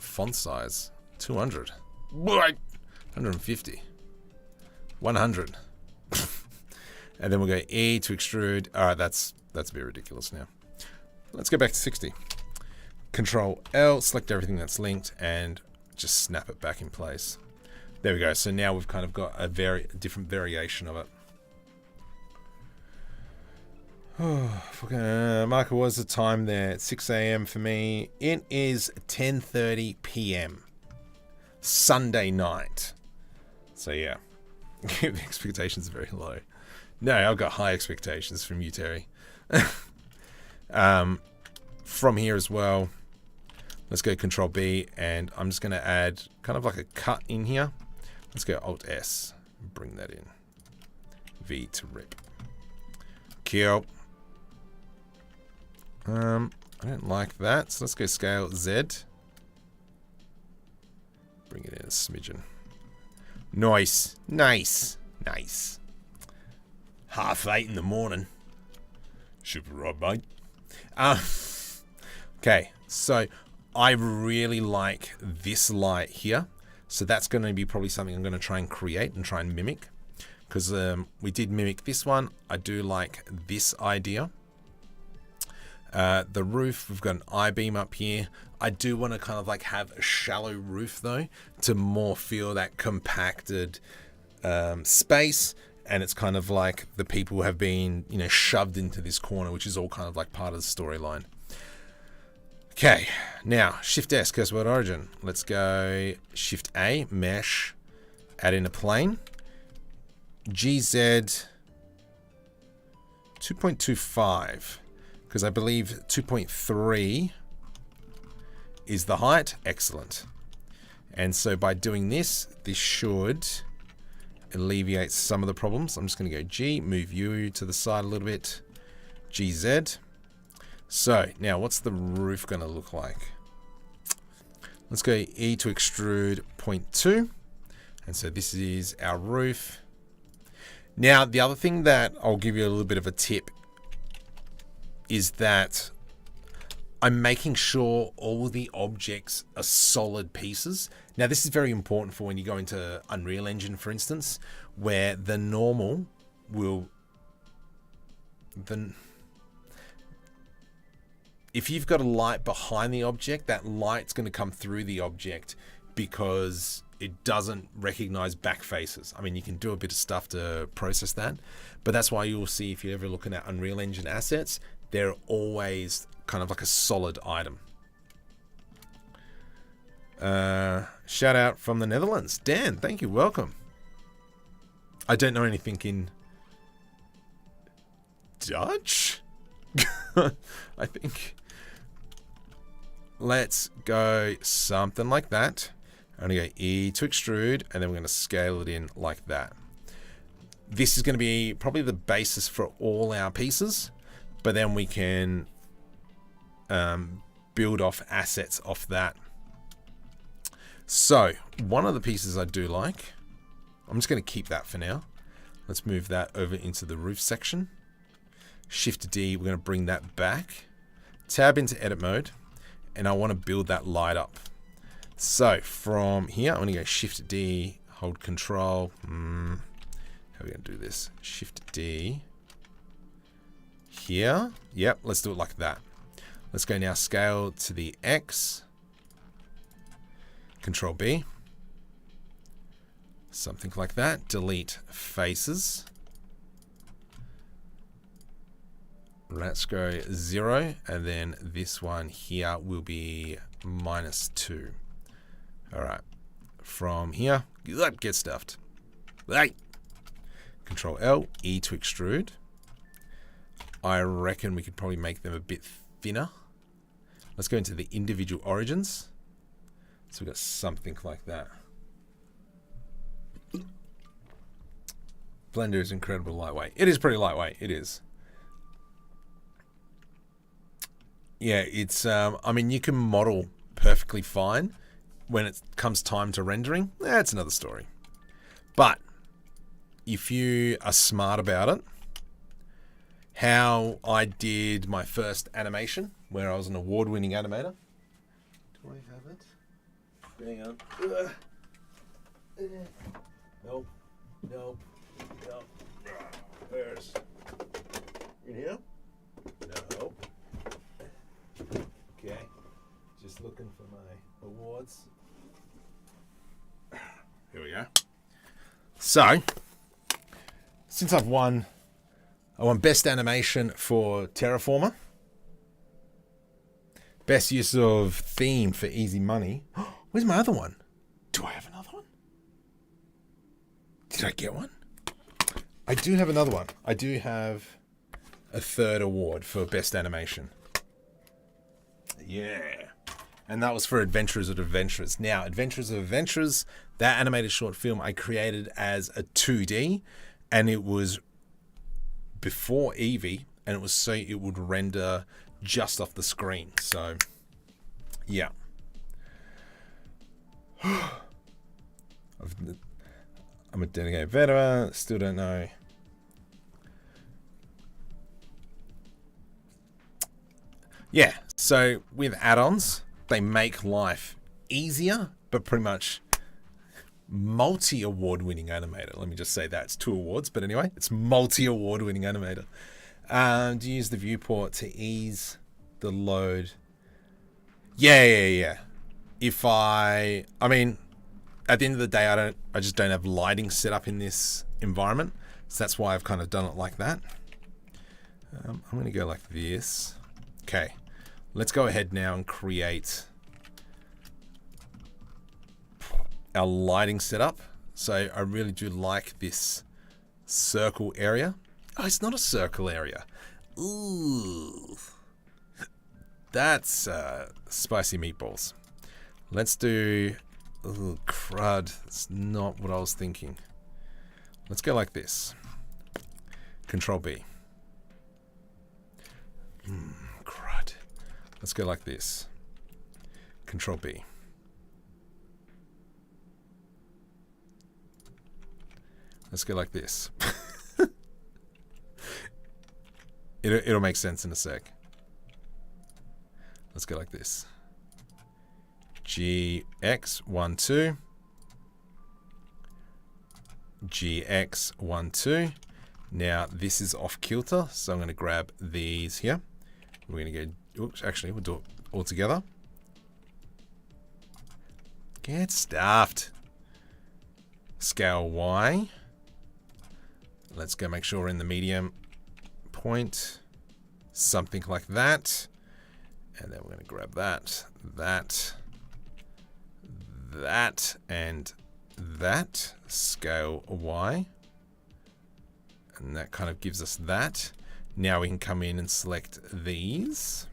Font size 200. 150. 100. And then we'll go E to extrude. All right, that's a bit ridiculous now. Let's go back to 60. Control L, select everything that's linked, and just snap it back in place. There we go. So now we've kind of got a very different variation of it. Marco, what's the time there? It's 6 a.m. for me. It is 10:30 p.m. Sunday night. So yeah, the expectations are very low. No, I've got high expectations from you, Terry. From here as well, let's go Control B, and I'm just going to add kind of like a cut in here. Let's go Alt S, bring that in. V to rip. Cool. I don't like that, so let's go Scale Z. bring it in a smidgen. Nice. Nice. Nice. 8:30 in the morning. Super right, mate. Okay, so I really like this light here. So that's going to be probably something I'm going to try and create and try and mimic. Because we did mimic this one. I do like this idea. The roof, we've got an I-beam up here. I do want to kind of like have a shallow roof though, to more feel that compacted space. And it's kind of like the people have been, you know, shoved into this corner, which is all kind of like part of the storyline. Okay, now Shift S, curse word origin. Let's go Shift A, mesh, add in a plane. GZ 2.25, because I believe 2.3 is the height. Excellent. And so by doing this, this should alleviate some of the problems. I'm just going to go G, move U to the side a little bit, GZ. So now what's the roof going to look like? Let's go E to extrude 0.2. And so this is our roof. Now, the other thing that I'll give you a little bit of a tip is that I'm making sure all the objects are solid pieces. Now, this is very important for when you go into Unreal Engine, for instance, where the normal will... If you've got a light behind the object, that light's going to come through the object because it doesn't recognize back faces. I mean, you can do a bit of stuff to process that, but that's why you'll see if you're ever looking at Unreal Engine assets, they're always kind of like a solid item. Shout out from the Netherlands. Dan, thank you. Welcome. I don't know anything in Dutch. I think. Let's go something like that. I'm going to go E to extrude, and then we're going to scale it in like that. This is going to be probably the basis for all our pieces, but then we can build off assets off that. So one of the pieces I do like, I'm just going to keep that for now. Let's move that over into the roof section. Shift D, we're going to bring that back. Tab into edit mode, and I want to build that light up. So from here, I'm going to go Shift D, hold Control. How are we going to do this? Shift D. Here. Yep, let's do it like that. Let's go now scale to the X. Control B. Something like that. Delete faces. Let's go 0, and then this one here will be -2. All right. From here, get stuffed. Right. Control L, E to extrude. I reckon we could probably make them a bit thinner. Let's go into the individual origins. So we've got something like that. Blender is incredibly lightweight. It is pretty lightweight. It is. Yeah, it's, I mean, you can model perfectly fine. When it comes time to rendering, that's another story. But if you are smart about it, how I did my first animation, where I was an award-winning animator. Do I have it? Hang on. Nope. Nope. Nope. Where's? In here? No. Okay. Just looking for my awards. Here we go. So, since I've won, I won Best Animation for Terraformer. Best Use of Theme for Easy Money. Where's my other one? Do I have another one? Did I get one? I do have another one. I do have a third award for Best Animation. Yeah. And that was for Adventurers of Adventurers. Now, Adventurers of Adventurers, that animated short film I created as a 2D, and it was before Eevee, and it was so it would render just off the screen. So, yeah. I'm a dedicated veteran. Still don't know. Yeah, so with add-ons, they make life easier, but pretty much multi-award-winning animator. Let me just say that. It's 2 awards, but anyway, it's multi-award-winning animator. To use the viewport to ease the load. Yeah. If I mean, at the end of the day, I just don't have lighting set up in this environment. So that's why I've kind of done it like that. I'm going to go like this. Okay. Let's go ahead now and create our lighting setup. So I really do like this circle area. Oh, it's not a circle area. Ooh. That's spicy meatballs. Let's do... Ooh, crud. That's not what I was thinking. Let's go like this. Control B. Crud. Let's go like this. Control B. Let's go like this. It'll make sense in a sec. Let's go like this. GX12. GX12. Now this is off kilter, so I'm going to grab these here. We're going to go. Oops, actually, we'll do it all together. Get stuffed. Scale Y. Let's go make sure we're in the medium point. Something like that. And then we're going to grab that, and that. Scale Y. And that kind of gives us that. Now we can come in and select these.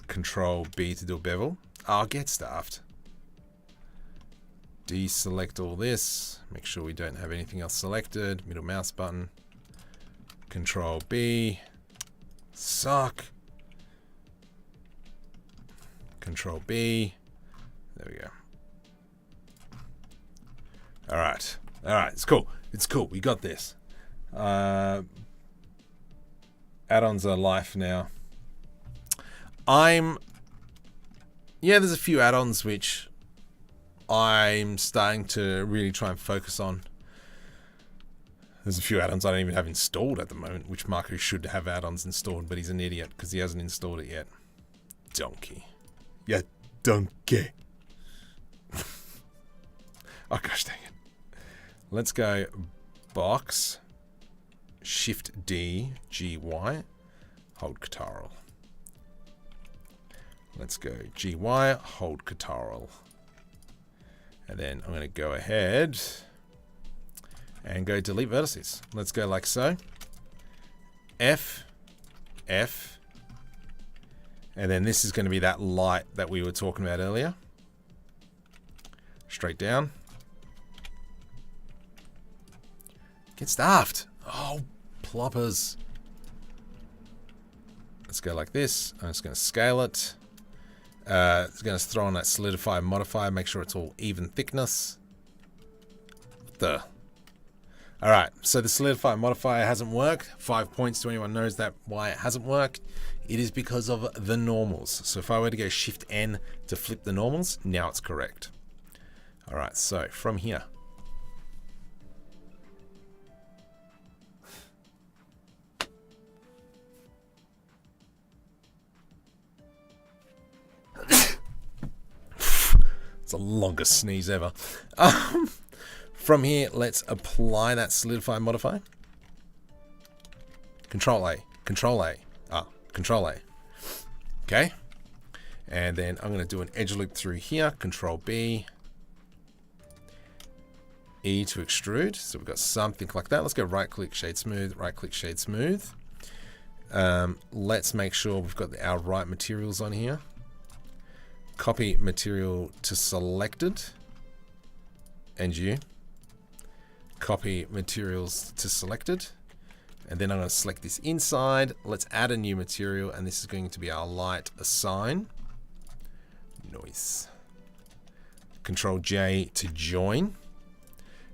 Control B to do a bevel. I'll get stuffed. Deselect all this. Make sure we don't have anything else selected. Middle mouse button. Control B. Suck. Control B. There we go. Alright. Alright, it's cool. It's cool. We got this. Add-ons are life now. Yeah, there's a few add-ons which I'm starting to really try and focus on. There's a few add-ons I don't even have installed at the moment, which Marco should have add-ons installed, but he's an idiot because he hasn't installed it yet. Donkey. Yeah, donkey. Oh gosh dang it. Let's go box, Shift D, GY, hold Ctrl. Let's go GY, hold Ctrl. And then I'm going to go ahead and go delete vertices. Let's go like so. F, F. And then this is going to be that light that we were talking about earlier. Straight down. Get stuffed. Oh, ploppers. Let's go like this. I'm just going to scale it. It's going to throw on that solidify modifier. Make sure it's all even thickness. Alright, so the solidify modifier hasn't worked. 5 points to anyone knows that why it hasn't worked. It is because of the normals. So if I were to go Shift N to flip the normals, now it's correct. Alright, so from here. It's the longest sneeze ever. From here, let's apply that solidify modifier. Control A, Control A, Control A. Okay. And then I'm going to do an edge loop through here. Control B. E to extrude. So we've got something like that. Let's go right click, shade smooth, right click, shade smooth. Let's make sure we've got our right materials on here. Copy material to selected. And you. Copy materials to selected. And then I'm going to select this inside. Let's add a new material, and this is going to be our light assign. Noise. Control J to join.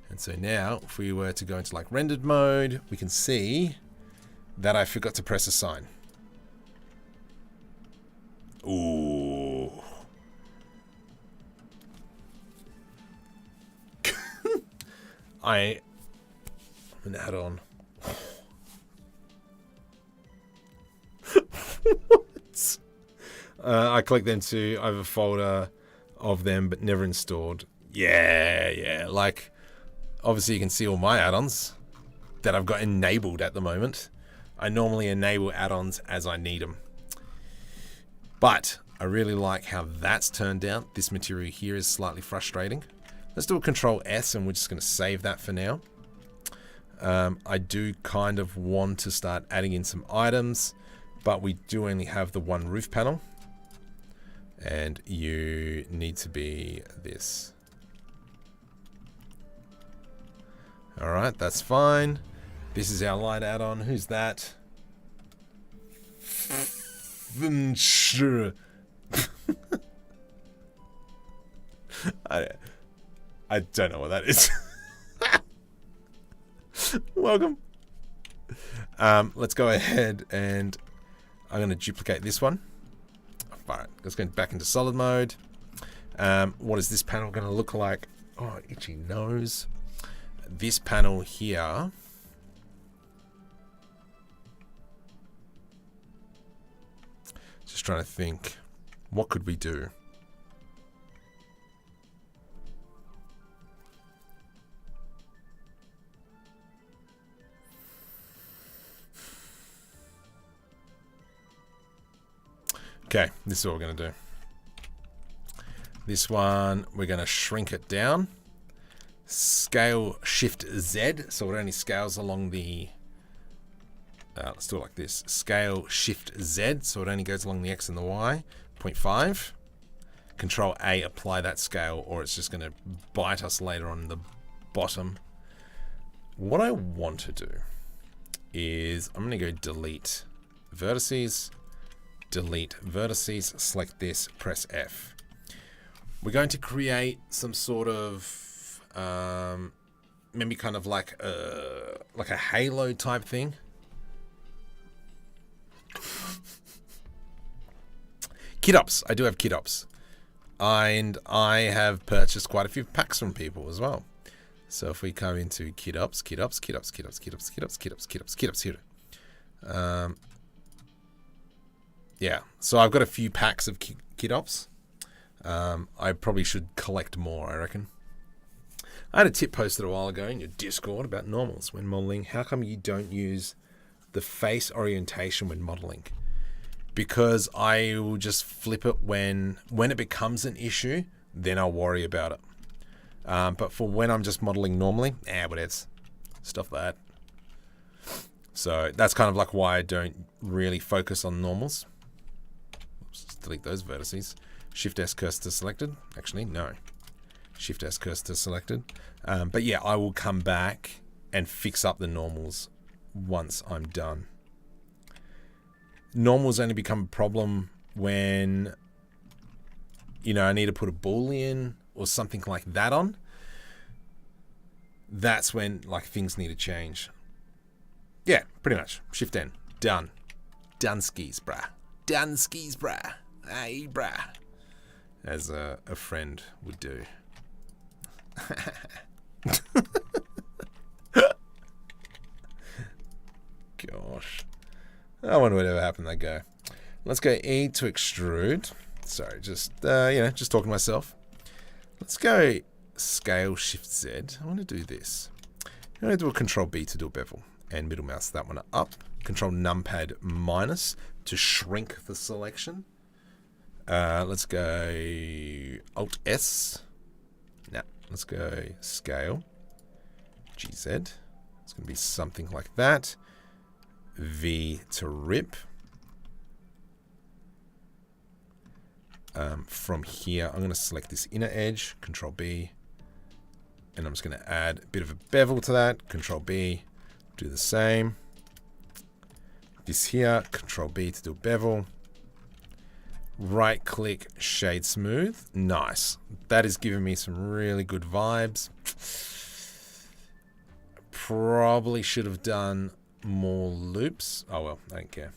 And so now, if we were to go into like rendered mode, we can see that I forgot to press assign. Ooh. I'm gonna add on. What? I clicked them to, I have a folder of them, but never installed. Yeah. Like, obviously you can see all my add-ons that I've got enabled at the moment. I normally enable add-ons as I need them. But I really like how that's turned out. This material here is slightly frustrating. Let's do a Control S and we're just going to save that for now. I do kind of want to start adding in some items, but we do only have the one roof panel. And you need to be this. Alright, that's fine. This is our light add-on. Who's that? I don't know what that is. Welcome. Let's go ahead and I'm going to duplicate this one. Alright, let's go back into solid mode. What is this panel going to look like? Oh, itchy nose. This panel here. Just trying to think, what could we do? Okay, this is what we're going to do. This one, we're going to shrink it down. Scale Shift Z, so it only scales along the... let's do it like this. Scale Shift Z, so it only goes along the X and the Y. 0.5. Control A, apply that scale, or it's just going to bite us later on the bottom. What I want to do is I'm going to go delete vertices, select this, press F. We're going to create some sort of maybe kind of like a halo type thing. KitOps. I do have KitOps. And I have purchased quite a few packs from people as well. So if we come into KitOps here. Yeah, so I've got a few packs of KitOps. I probably should collect more, I reckon. I had a tip posted a while ago in your Discord about normals when modeling. How come you don't use the face orientation when modeling? Because I will just flip it when it becomes an issue, then I'll worry about it. But for when I'm just modeling normally, whatever. Stuff that. So that's kind of like why I don't really focus on normals. Oops, let's delete those vertices. Shift S cursor selected. Actually, no. Shift S cursor selected. But yeah, I will come back and fix up the normals once I'm done. Normals only become a problem when, I need to put a boolean or something like that on. That's when things need to change. Yeah, pretty much. Shift N. Done. Done skis, brah. Done skis, brah. Hey, brah. As a friend would do. Gosh. I wonder whatever happened to that guy. Let's go E to extrude. Sorry, just talking to myself. Let's go scale Shift Z. I want to do this. I'm going to do a Control B to do a bevel. And middle mouse that one up. Control numpad minus to shrink the selection. Let's go Alt S. Now, let's go scale GZ. It's going to be something like that. V to rip. From here, I'm going to select this inner edge, Control B, and I'm just going to add a bit of a bevel to that, Control B, do the same. This here, Control B to do bevel. Right click, shade smooth. Nice. That is giving me some really good vibes. Probably should have done more loops. Oh well, I don't care.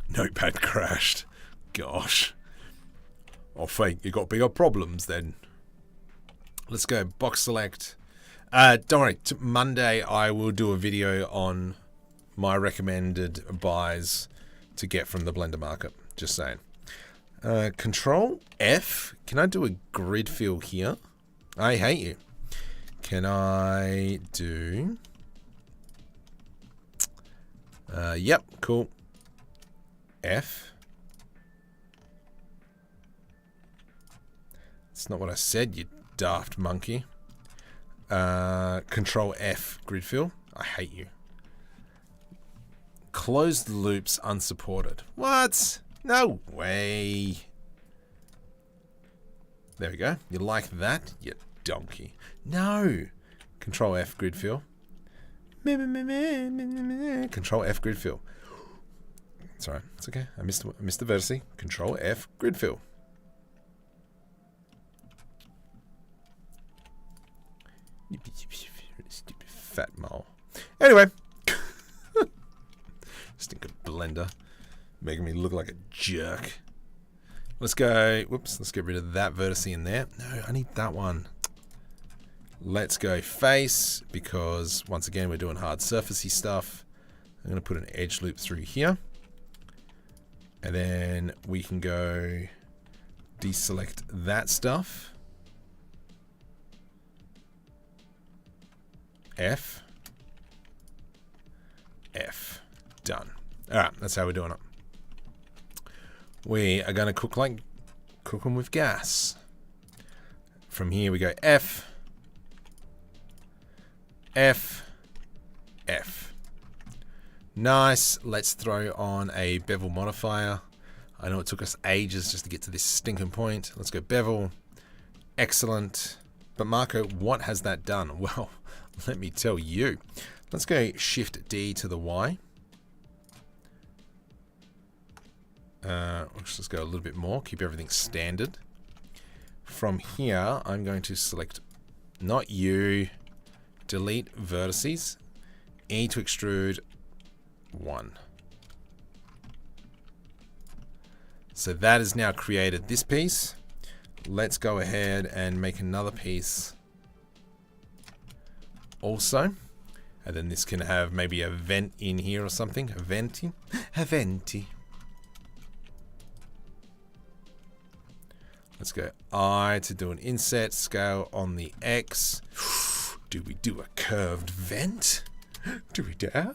Notepad crashed. Gosh. I think you got bigger problems then. Let's go box select. Don't worry, Monday I will do a video on my recommended buys to get from the Blender market. Just saying. Control F. Can I do a grid fill here? I hate you. Can I do... yep, cool. F. It's not what I said, you daft monkey. Control F, grid fill. I hate you. Closed loops unsupported. What? No way. There we go. You like that? You donkey. No. Control F, grid fill. Control F, grid fill. It's alright. It's okay. I missed the vertice. Control F, grid fill. Stupid fat mole. Anyway. Stinker Blender. Making me look like a jerk. Let's go. Whoops. Let's get rid of that vertice in there. No, I need that one. Let's go face, because once again we're doing hard surfacey stuff. I'm going to put an edge loop through here. And then we can go deselect that stuff. F. F. Done. Alright, that's how we're doing it. We are going to cook them with gas. From here we go F. F. F. Nice. Let's throw on a bevel modifier. I know it took us ages just to get to this stinking point. Let's go bevel. Excellent. But Marco, what has that done? Well, let me tell you. Let's go Shift D to the Y. Let's just go a little bit more. Keep everything standard. From here, I'm going to select not you. Delete vertices. E to extrude 1. So that has now created this piece. Let's go ahead and make another piece also. And then this can have maybe a vent in here or something. A venti. A venti. Let's go I to do an inset. Scale on the X. Do we do a curved vent? Do we dare?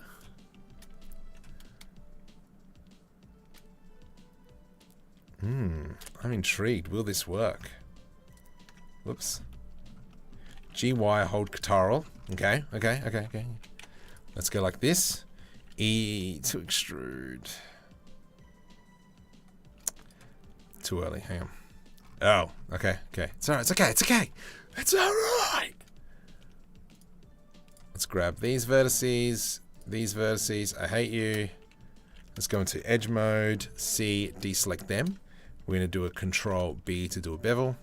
I'm intrigued. Will this work? Whoops. GY hold Ctrl. Okay. Let's go like this. E to extrude. Too early. Hang on. Oh, okay. It's alright. It's okay. It's alright. Let's grab these vertices. I hate you. Let's go into edge mode. C, deselect them. We're going to do a Control B to do a bevel.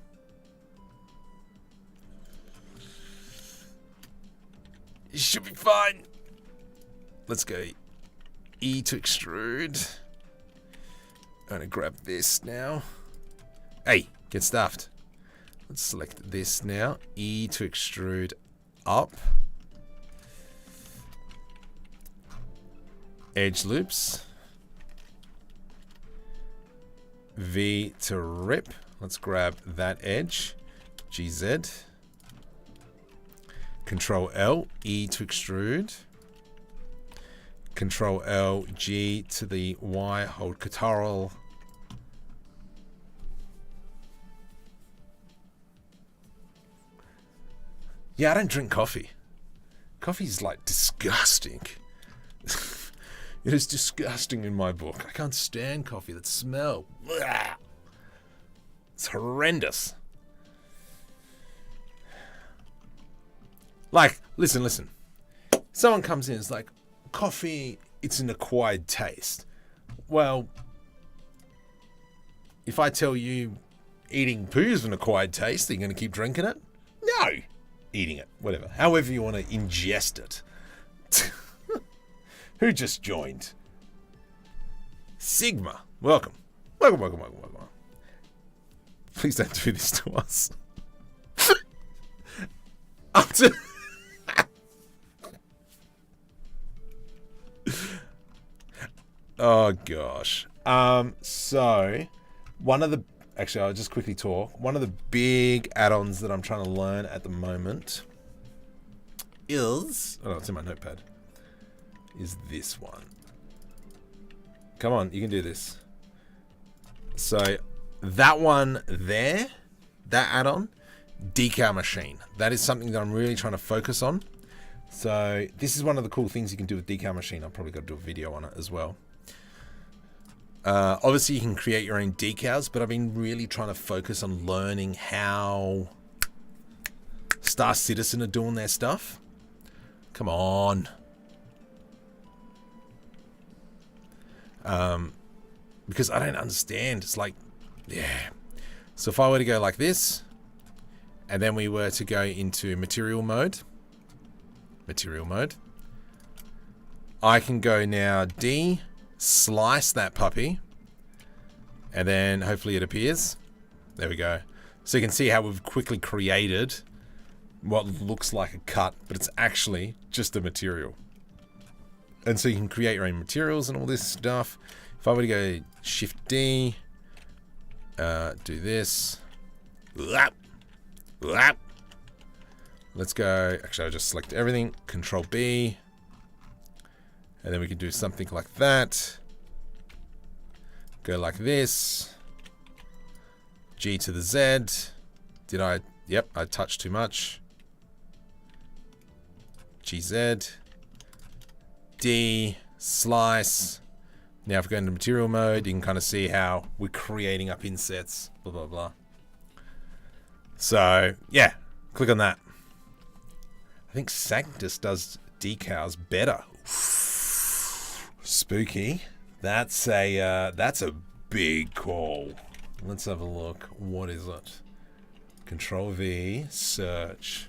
You should be fine. Let's go E to extrude. I'm going to grab this now. Hey, get stuffed. Let's select this now. E to extrude up. Edge loops. V to rip. Let's grab that edge. GZ. Control L, E to extrude. Control L, G to the Y, hold Ctrl. Yeah, I don't drink coffee. Coffee's like disgusting. It is disgusting in my book. I can't stand coffee. That smell. Blah. It's horrendous. Like, listen. Someone comes in, it's like, coffee, it's an acquired taste. Well, if I tell you eating poo is an acquired taste, are you going to keep drinking it? No. Eating it. Whatever. However you want to ingest it. Who just joined? Sigma. Welcome. Welcome, welcome, welcome, welcome. Please don't do this to us. Up to... Oh, gosh. So, one of the... Actually, I'll just quickly talk. One of the big add-ons that I'm trying to learn at the moment is... Oh, it's in my notepad. Is this one. Come on, you can do this. So, that one there, that add-on, decal machine. That is something that I'm really trying to focus on. So, this is one of the cool things you can do with decal machine. I've probably got to do a video on it as well. Obviously, you can create your own decals, but I've been really trying to focus on learning how Star Citizen are doing their stuff. Come on. Because I don't understand. It's like, yeah. So if I were to go like this, and then we were to go into material mode, I can go now D, slice that puppy, and then hopefully it appears. There we go. So you can see how we've quickly created what looks like a cut, but it's actually just a material. And so you can create your own materials and all this stuff. If I were to go Shift D, do this. Let's go. Actually, I'll just select everything. Control B. And then we can do something like that. Go like this. G to the Z. Did I? Yep, I touched too much. GZ. D. Slice. Now if we go into material mode, you can kind of see how we're creating up insets. Blah, blah, blah. So, yeah. Click on that. I think Sanctus does decals better. Spooky. That's a big call. Let's have a look. What is it? Control V, search.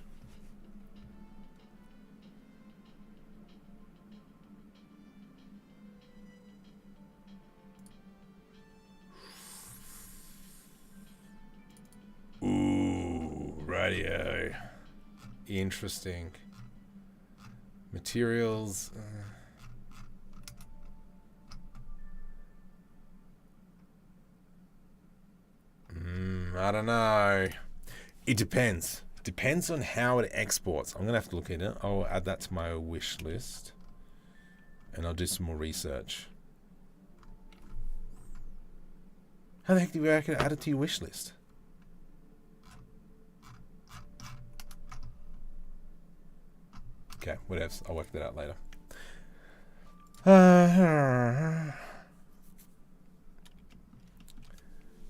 Ooh, radio. Interesting. Materials. I don't know. It depends. Depends on how it exports. I'm going to have to look at it. I'll add that to my wish list. And I'll do some more research. How the heck do you reckon add it to your wish list? Okay, whatever. I'll work that out later.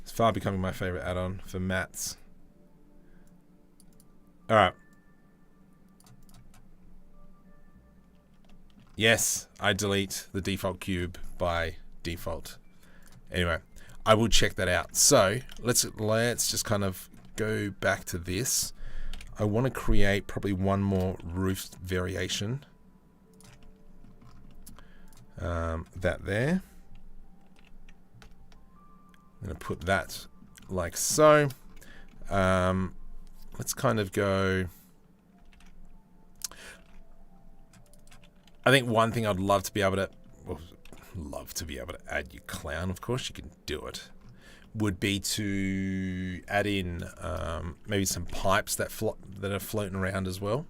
It's far becoming my favorite add-on for mats. Alright. Yes, I delete the default cube by default. Anyway, I will check that out. So, let's just kind of go back to this. I want to create probably one more roof variation. That there. I'm going to put that like so. Let's kind of go. I think one thing I'd love to be able to, well, add your clown, of course, you can do it, would be to add in maybe some pipes that are floating around as well.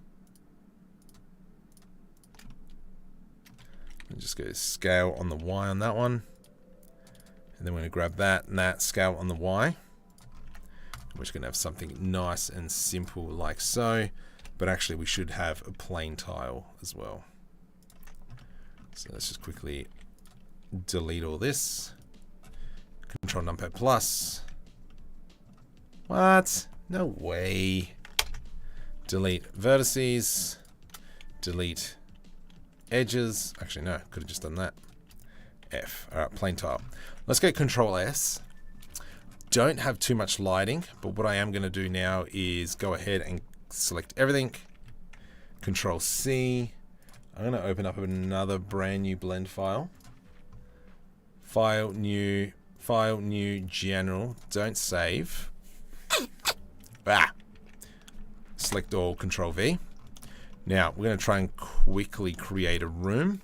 And just go scale on the Y on that one. And then we're going to grab that and that, scale on the Y. We're just going to have something nice and simple like so. But actually we should have a plain tile as well. So let's just quickly delete all this. Control numpad plus. What? No way. Delete vertices. Delete edges. Actually, no. Could have just done that. F. All right, plain tile. Let's go Control S. Don't have too much lighting, but what I am going to do now is go ahead and select everything. Control C. I'm going to open up another brand new blend file. File, new, general. Don't save. Select all, Control V. Now, we're going to try and quickly create a room.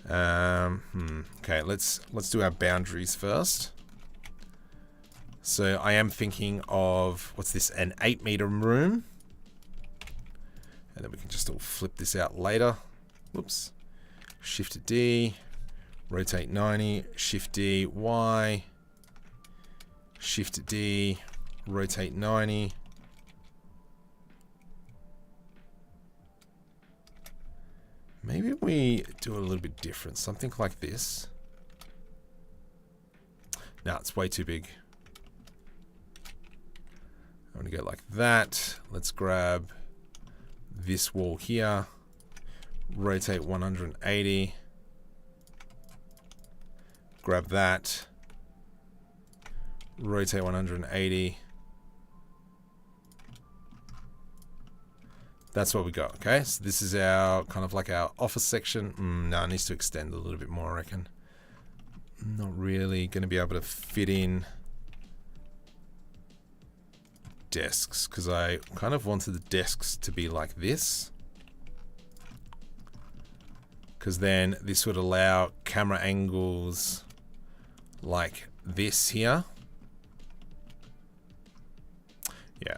Okay, let's do our boundaries first. So I am thinking of, what's this, an 8-meter room. And then we can just all flip this out later. Whoops. Shift D, rotate 90, Shift D, Y, Shift D, rotate 90. Maybe we do a little bit different, something like this. No, it's way too big. I'm going to go like that. Let's grab this wall here. Rotate 180. Grab that. Rotate 180. That's what we got, okay? So this is our, kind of like our office section. No, it needs to extend a little bit more, I reckon. Not really going to be able to fit in desks, because I kind of wanted the desks to be like this, because then this would allow camera angles like this here. Yeah,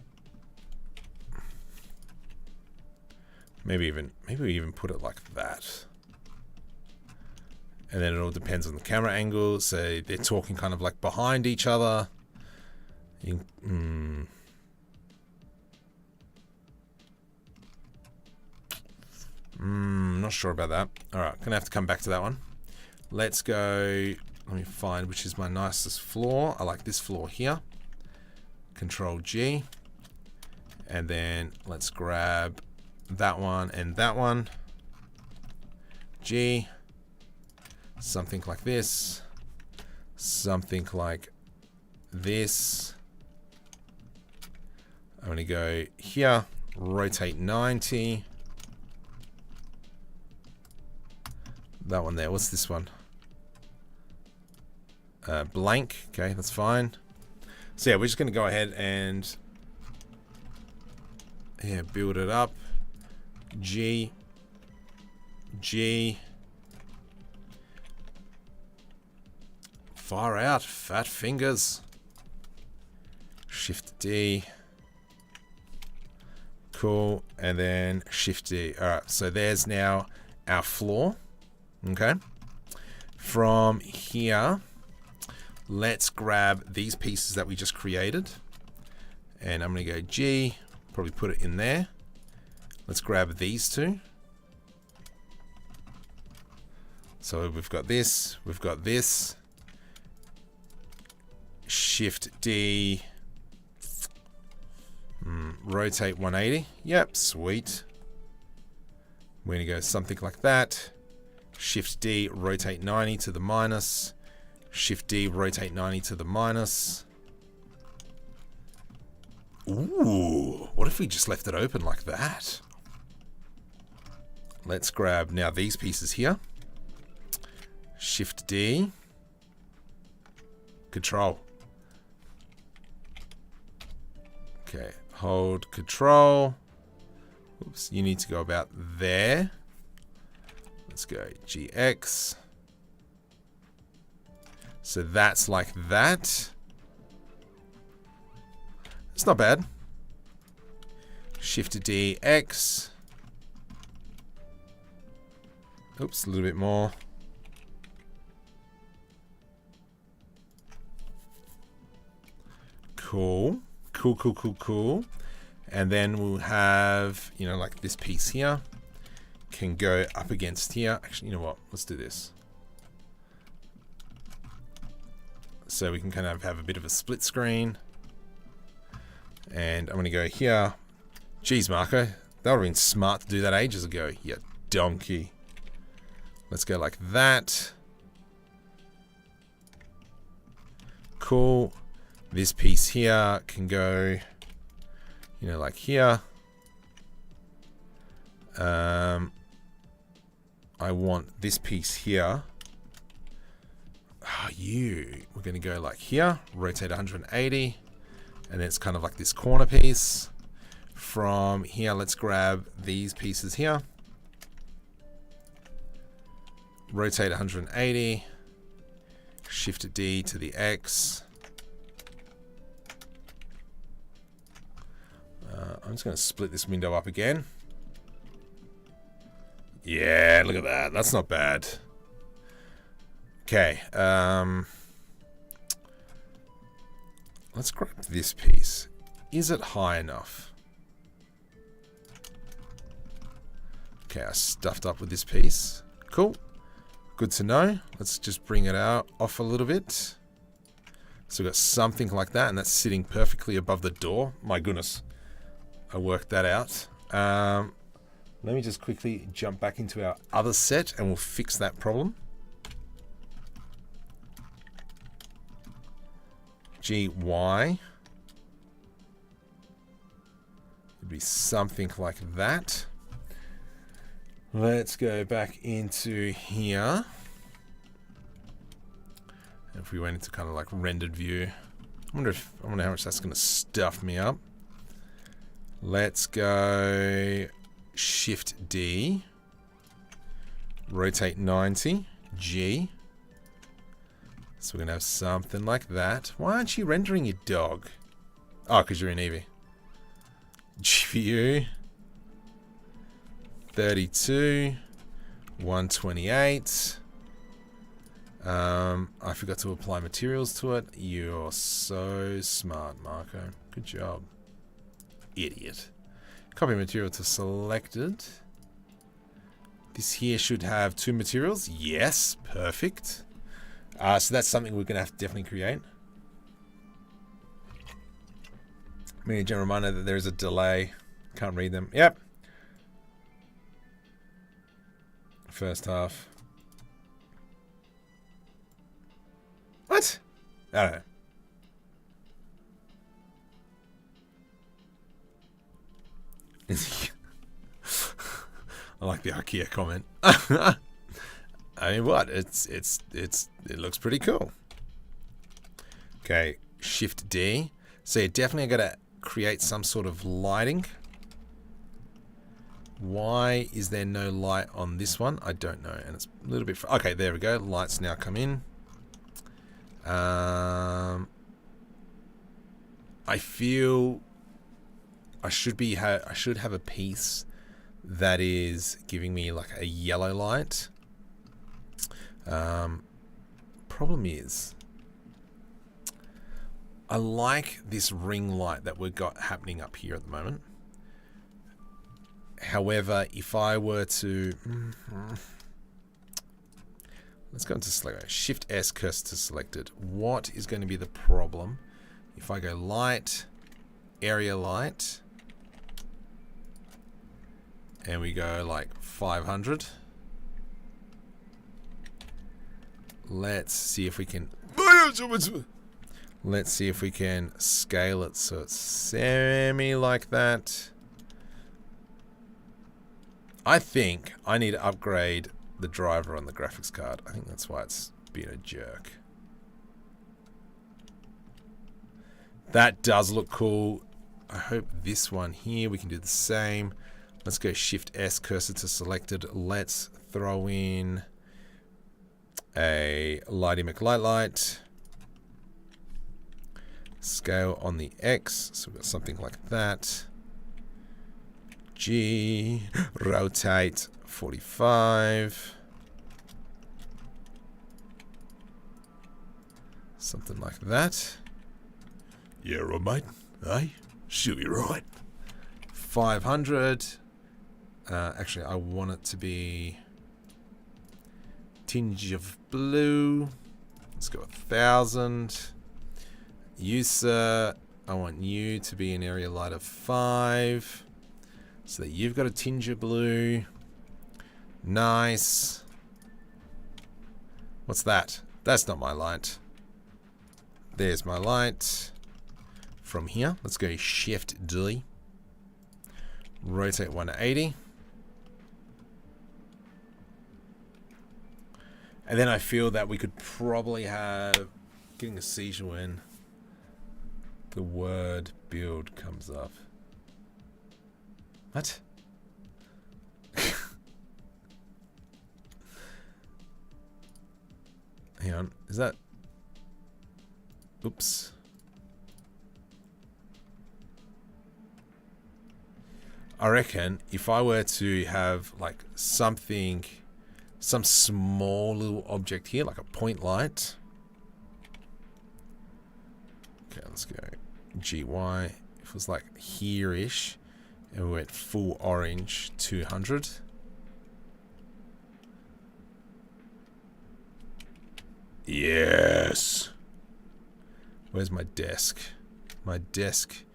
maybe we even put it like that, and then it all depends on the camera angle. So they're talking kind of like behind each other. Not sure about that. Alright, gonna have to come back to that one. Let's go, let me find which is my nicest floor. I like this floor here. Control G. And then let's grab that one and that one. G. Something like this. Something like this. I'm gonna go here, rotate 90. That one there. What's this one? Blank. Okay, that's fine. So yeah, we're just going to go ahead and build it up. G. G. Far out. Fat fingers. Shift D. Cool. And then Shift D. Alright, so there's now our floor. Okay, from here, let's grab these pieces that we just created, and I'm going to go G, probably put it in there. Let's grab these two. So we've got this, Shift D, rotate 180. Yep, sweet. We're going to go something like that. Shift D, rotate 90 to the minus. Shift D, rotate 90 to the minus. Ooh, what if we just left it open like that? Let's grab now these pieces here. Shift D. Control. Okay, hold Control. Oops, you need to go about there. Let's go GX. So that's like that. It's not bad. Shift D, X. Oops, a little bit more. Cool. Cool. And then we'll have, you know, like this piece here. Can go up against here. Actually, you know what? Let's do this. So we can kind of have a bit of a split screen. And I'm going to go here. Geez, Marco, that would have been smart to do that ages ago. You donkey. Let's go like that. cool. This piece here can go, you know, like here. I want this piece here. We're going to go like here, rotate 180, and it's kind of like this corner piece. From here, let's grab these pieces here. Rotate 180, Shift D to the X. I'm just going to split this window up again. Yeah, look at that. That's not bad. Okay. Let's grab this piece. Is it high enough? Okay, I stuffed up with this piece. Cool. Good to know. Let's just bring it out off a little bit. So we've got something like that, and that's sitting perfectly above the door. My goodness. I worked that out. Let me just quickly jump back into our other set, and we'll fix that problem. GY. It'd be something like that. Let's go back into here. If we went into kind of like rendered view, I wonder how much that's going to stuff me up. Let's go Shift D, rotate 90, G. So we're going to have something like that. Why aren't you rendering your dog? Oh, because you're in Eevee. GPU 32, 128. I forgot to apply materials to it. You're so smart, Marco. Good job. Idiot. Copy material to selected. This here should have 2 materials. Yes, perfect. So that's something we're going to have to definitely create. A general reminder that there is a delay. Can't read them. Yep. First half. What? I don't know. I like the IKEA comment. I mean, what? It looks pretty cool. Okay, Shift D. So you're definitely got to create some sort of lighting. Why is there no light on this one? I don't know, and it's a little bit. Okay, there we go. Lights now come in. I feel I should have a piece that is giving me like a yellow light. Problem is, I like this ring light that we've got happening up here at the moment. However, if I were to let's go into select, Shift S, cursor to selected. What is going to be the problem if I go light, area light, and we go like 500? Let's see if we can. Let's see if we can scale it so it's semi like that. I think I need to upgrade the driver on the graphics card. I think that's why it's being a jerk. That does look cool. I hope this one here we can do the same. Let's go Shift S, cursor to selected. Let's throw in a Lighty McLight light. Scale on the X, so we've got something like that. G, rotate 45. Something like that. Yeah, right, mate. Hey, should be right. 500. Actually, I want it to be tinge of blue. Let's go 1,000. User, I want you to be an area light of 5. So that you've got a tinge of blue. Nice. What's that? That's not my light. There's my light. From here, let's go Shift D. Rotate 180. And then I feel that we could probably have getting a seizure when the word build comes up. What? Hang on, is that... Oops. I reckon if I were to have like something, some small little object here, like a point light. Okay, let's go GY. If it was like here-ish, and we went full orange, 200. Yes. Where's my desk? My desk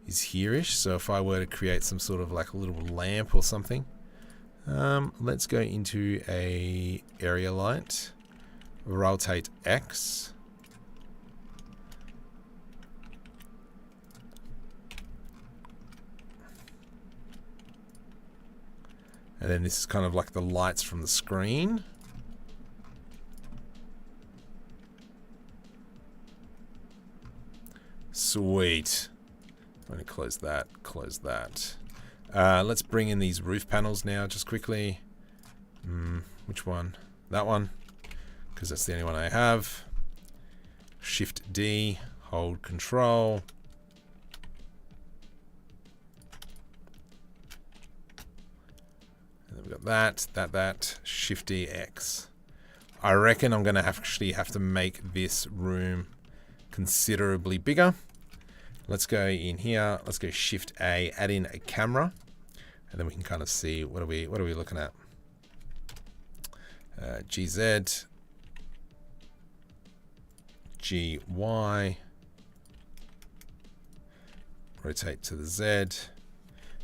is here-ish. So if I were to create some sort of like a little lamp or something, let's go into a area light, rotate X. And then this is kind of like the lights from the screen. Sweet. I'm going to close that, close that. Let's bring in these roof panels now, just quickly. Which one? That one, because that's the only one I have. Shift D, hold Control. And then we've got that. Shift D, X. I reckon I'm going to actually have to make this room considerably bigger. Let's go in here. Let's go Shift A, add in a camera, and then we can kind of see what are we looking at. GZ, GY, rotate to the Z.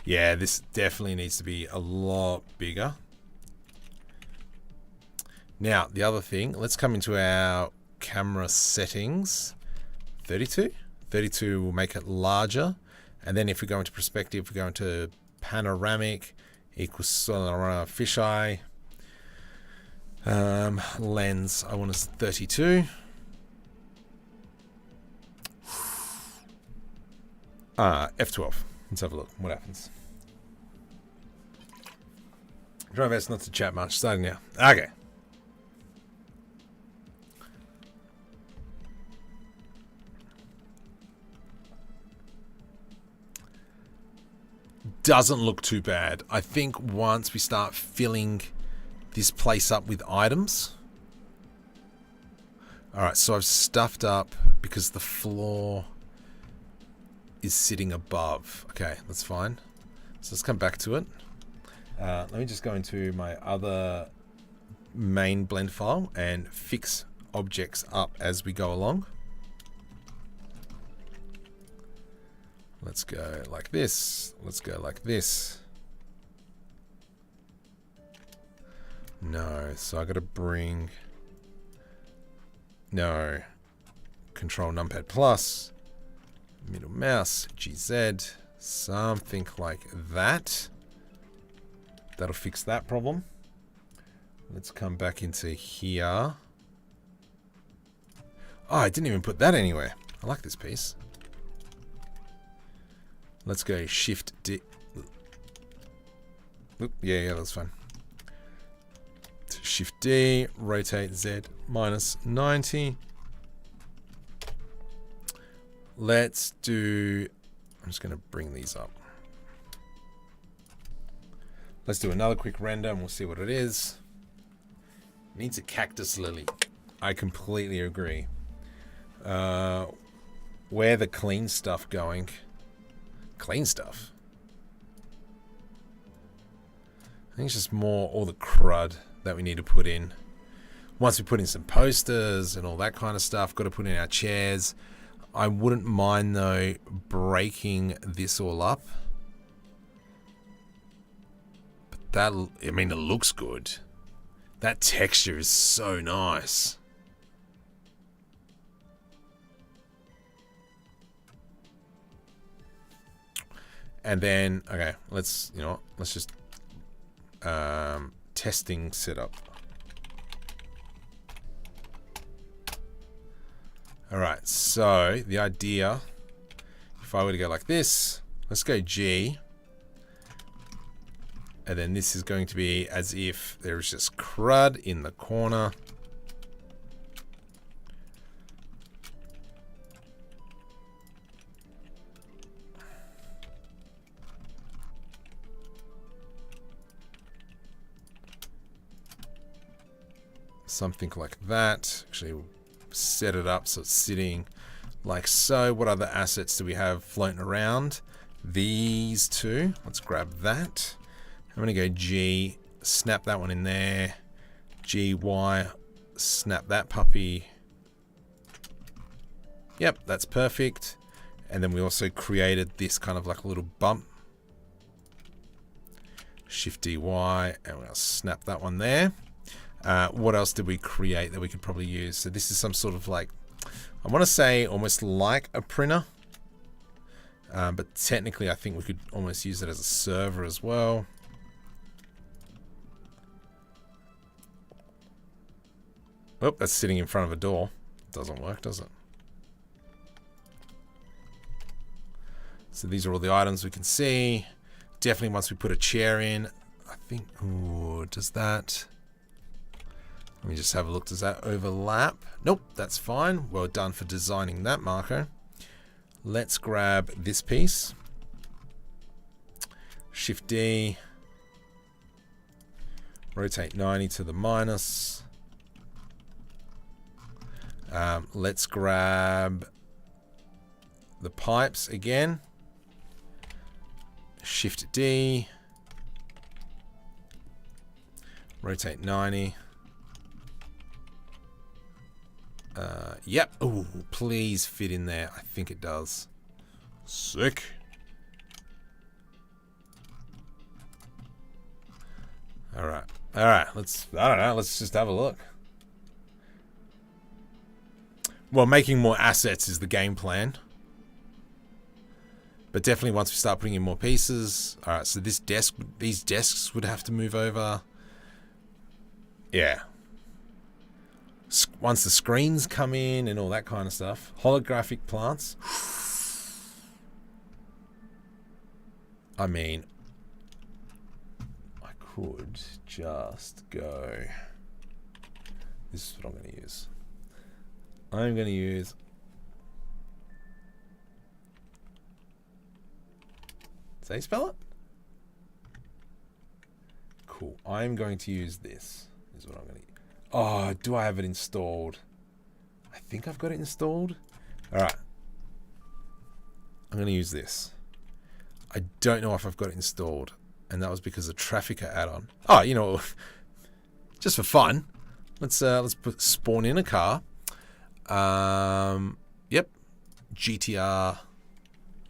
Yeah, this definitely needs to be a lot bigger. Now, the other thing, let's come into our camera settings. 32. 32 will make it larger. And then if we go into perspective, we go into panoramic, equals fisheye. Lens, I want us 32. F12. Let's have a look. What happens? Try my best not to chat much. Starting now. Okay. Doesn't look too bad. I think once we start filling this place up with items. Alright, so I've stuffed up because the floor is sitting above. Okay, that's fine. So let's come back to it. Let me just go into my other main blend file and fix objects up as we go along. Let's go like this. Let's go like this. No, so I gotta bring... No. Control numpad plus. Middle mouse, GZ. Something like that. That'll fix that problem. Let's come back into here. Oh, I didn't even put that anywhere. I like this piece. Let's go Shift D. Oop, yeah, that's fine. Shift D, rotate Z minus 90. Let's do... I'm just going to bring these up. Let's do another quick render and we'll see what it is. Needs a cactus lily. I completely agree. Where the clean stuff going? Clean stuff. I think it's just more all the crud that we need to put in. Once we put in some posters and all that kind of stuff, got to put in our chairs. I wouldn't mind though breaking this all up. But that, I mean, it looks good. That texture is so nice. And then, okay, let's, you know what, let's just testing setup. All right, so the idea, if I were to go like this, let's go G. And then this is going to be as if there's just crud in the corner. Something like that. Actually, we'll set it up so it's sitting like so. What other assets do we have floating around? These two. Let's grab that. I'm going to go G, snap that one in there. G, Y, snap that puppy. Yep, that's perfect. And then we also created this kind of like a little bump. Shift D, Y, and we'll snap that one there. What else did we create that we could probably use? So this is some sort of like, I want to say almost like a printer. But technically I think we could almost use it as a server as well. Oh, that's sitting in front of a door. Doesn't work, does it? So these are all the items we can see. Definitely once we put a chair in, I think, ooh, does that... Let me just have a look. Does that overlap? Nope, that's fine. Well done for designing that, Marco. Let's grab this piece. Shift D. Rotate 90 to the minus. Let's grab the pipes again. Shift D. Rotate 90. Yep. Oh, please fit in there. I think it does. Sick. All right. All right. I don't know. Let's just have a look. Well, making more assets is the game plan. But definitely once we start putting in more pieces. All right. So these desks would have to move over. Yeah. Once the screens come in and all that kind of stuff. Holographic plants. I mean, I could just go. This is what I'm going to use. I'm going to use. Does that spell it? Cool. I'm going to use this. This is what I'm going to use. Oh, do I have it installed? I think I've got it installed. All right. I'm going to use this. I don't know if I've got it installed. And that was because of the Trafficker add-on. Oh, you know, just for fun. Let's spawn in a car. Yep. GTR.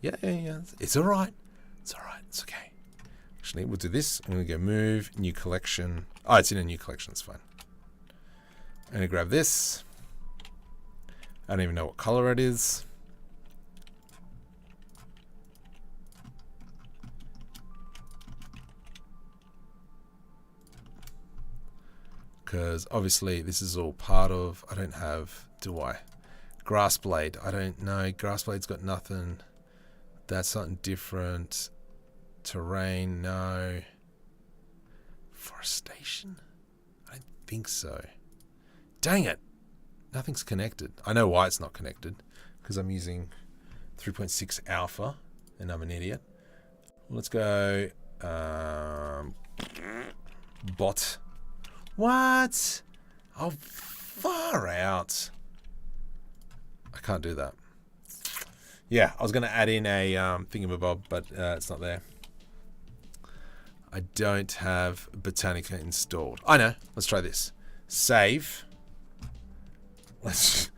Yeah. It's all right. It's all right. It's okay. Actually, we'll do this. I'm going to go move, new collection. Oh, it's in a new collection. It's fine. I'm going to grab this. I don't even know what color it is. Because obviously this is all part of, I don't have, do I? Grass blade. I don't know. Grass blade's got nothing. That's something different. Terrain, no. Forestation? I don't think so. Dang it. Nothing's connected. I know why it's not connected. Because I'm using 3.6 alpha and I'm an idiot. Let's go bot. What? Oh, far out. I can't do that. Yeah, I was going to add in a thingamabob, but it's not there. I don't have Botanica installed. I know. Let's try this. Save. Let's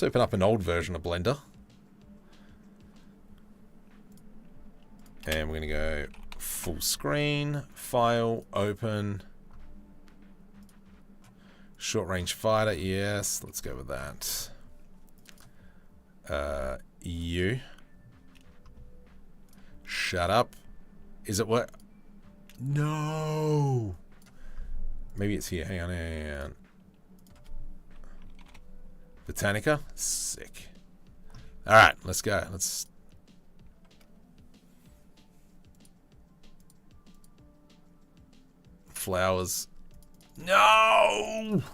open up an old version of Blender. And we're going to go full screen, file, open. Short range fighter, yes, let's go with that. Shut up. Is it what? No. Maybe it's here. Hang on. Botanica? Sick. Alright, let's go. Let's... Flowers. No!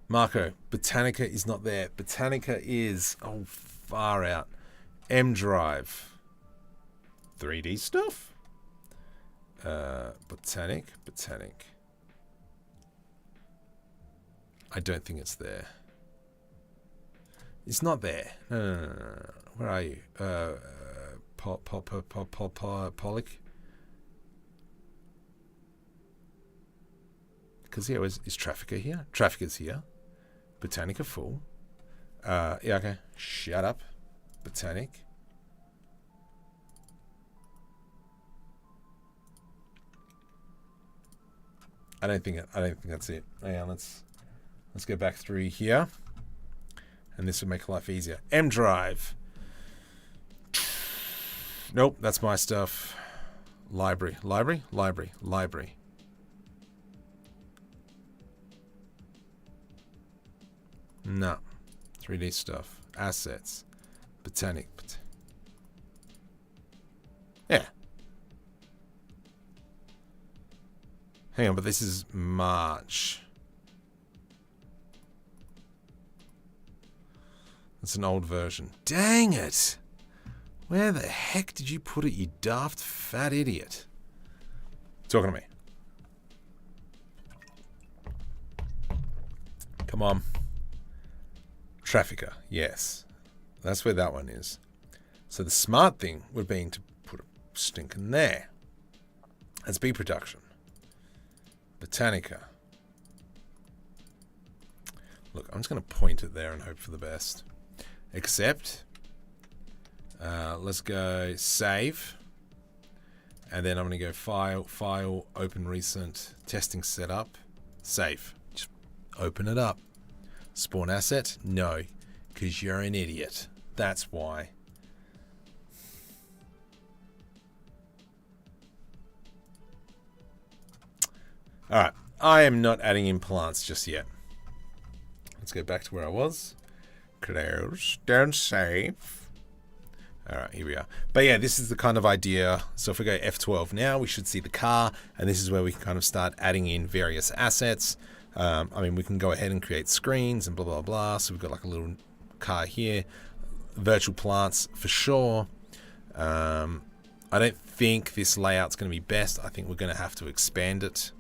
Marco, Botanica is not there. Botanica is... Oh, far out. M Drive. 3D stuff? Botanic. I don't think it's there. It's not there. No. Where are you? Pollock? Because here is Trafficker here. Trafficker's here. Botanica full. Yeah, okay. Shut up. Botanic. I don't think that's it. Hang on, let's go back through here. And this will make life easier. M Drive. Nope, that's my stuff. Library. No. 3D stuff. Assets. Botanic. Yeah. Hang on, but this is March. That's an old version. Dang it! Where the heck did you put it, you daft fat idiot? Talking to me. Come on. Trafficker, yes. That's where that one is. So the smart thing would have been to put a stink in there. That's B production. Botanica. Look, I'm just going to point it there and hope for the best. Except, let's go save. And then I'm going to go file, open recent, testing setup, save. Just open it up. Spawn asset? No, because you're an idiot. That's why. Alright, I am not adding in plants just yet. Let's go back to where I was. Close, don't save. Alright, here we are. But yeah, this is the kind of idea. So if we go F12 now, we should see the car, and this is where we can kind of start adding in various assets. I mean, we can go ahead and create screens and blah, blah, blah. So we've got like a little car here. Virtual plants for sure. I don't think this layout's going to be best. I think we're going to have to expand it.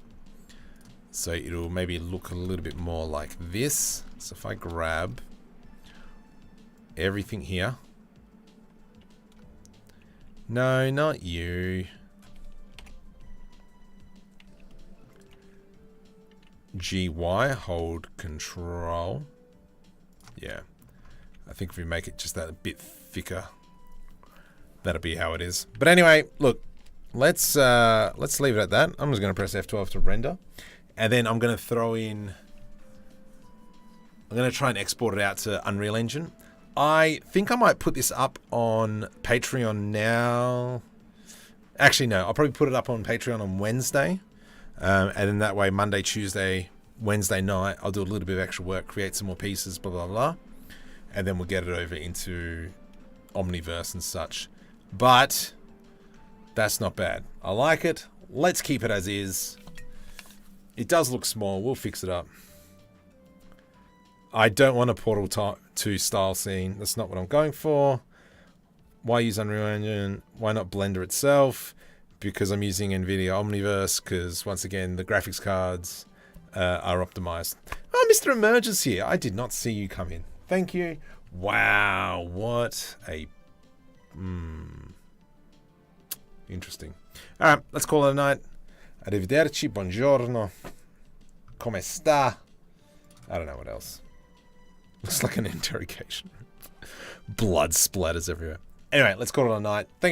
So it'll maybe look a little bit more like this. So if I grab everything here. No, not you. GY, hold control. Yeah. I think if we make it just that a bit thicker, that'll be how it is. But anyway, look, let's leave it at that. I'm just going to press F12 to render. And then I'm going to throw in... I'm going to try and export it out to Unreal Engine. I think I might put this up on Patreon now. Actually, no. I'll probably put it up on Patreon on Wednesday. And then that way, Monday, Tuesday, Wednesday night, I'll do a little bit of extra work, create some more pieces, blah, blah, blah. And then we'll get it over into Omniverse and such. But that's not bad. I like it. Let's keep it as is. It does look small. We'll fix it up. I don't want a Portal 2 style scene. That's not what I'm going for. Why use Unreal Engine? Why not Blender itself? Because I'm using NVIDIA Omniverse, because once again, the graphics cards are optimized. Oh, Mr. Emerges here. I did not see you come in. Thank you. Wow, what a... Interesting. All right, let's call it a night. Arrivederci, buongiorno. Come sta? I don't know what else. Looks like an interrogation. Blood splatters everywhere. Anyway, let's call it a night. Thank you.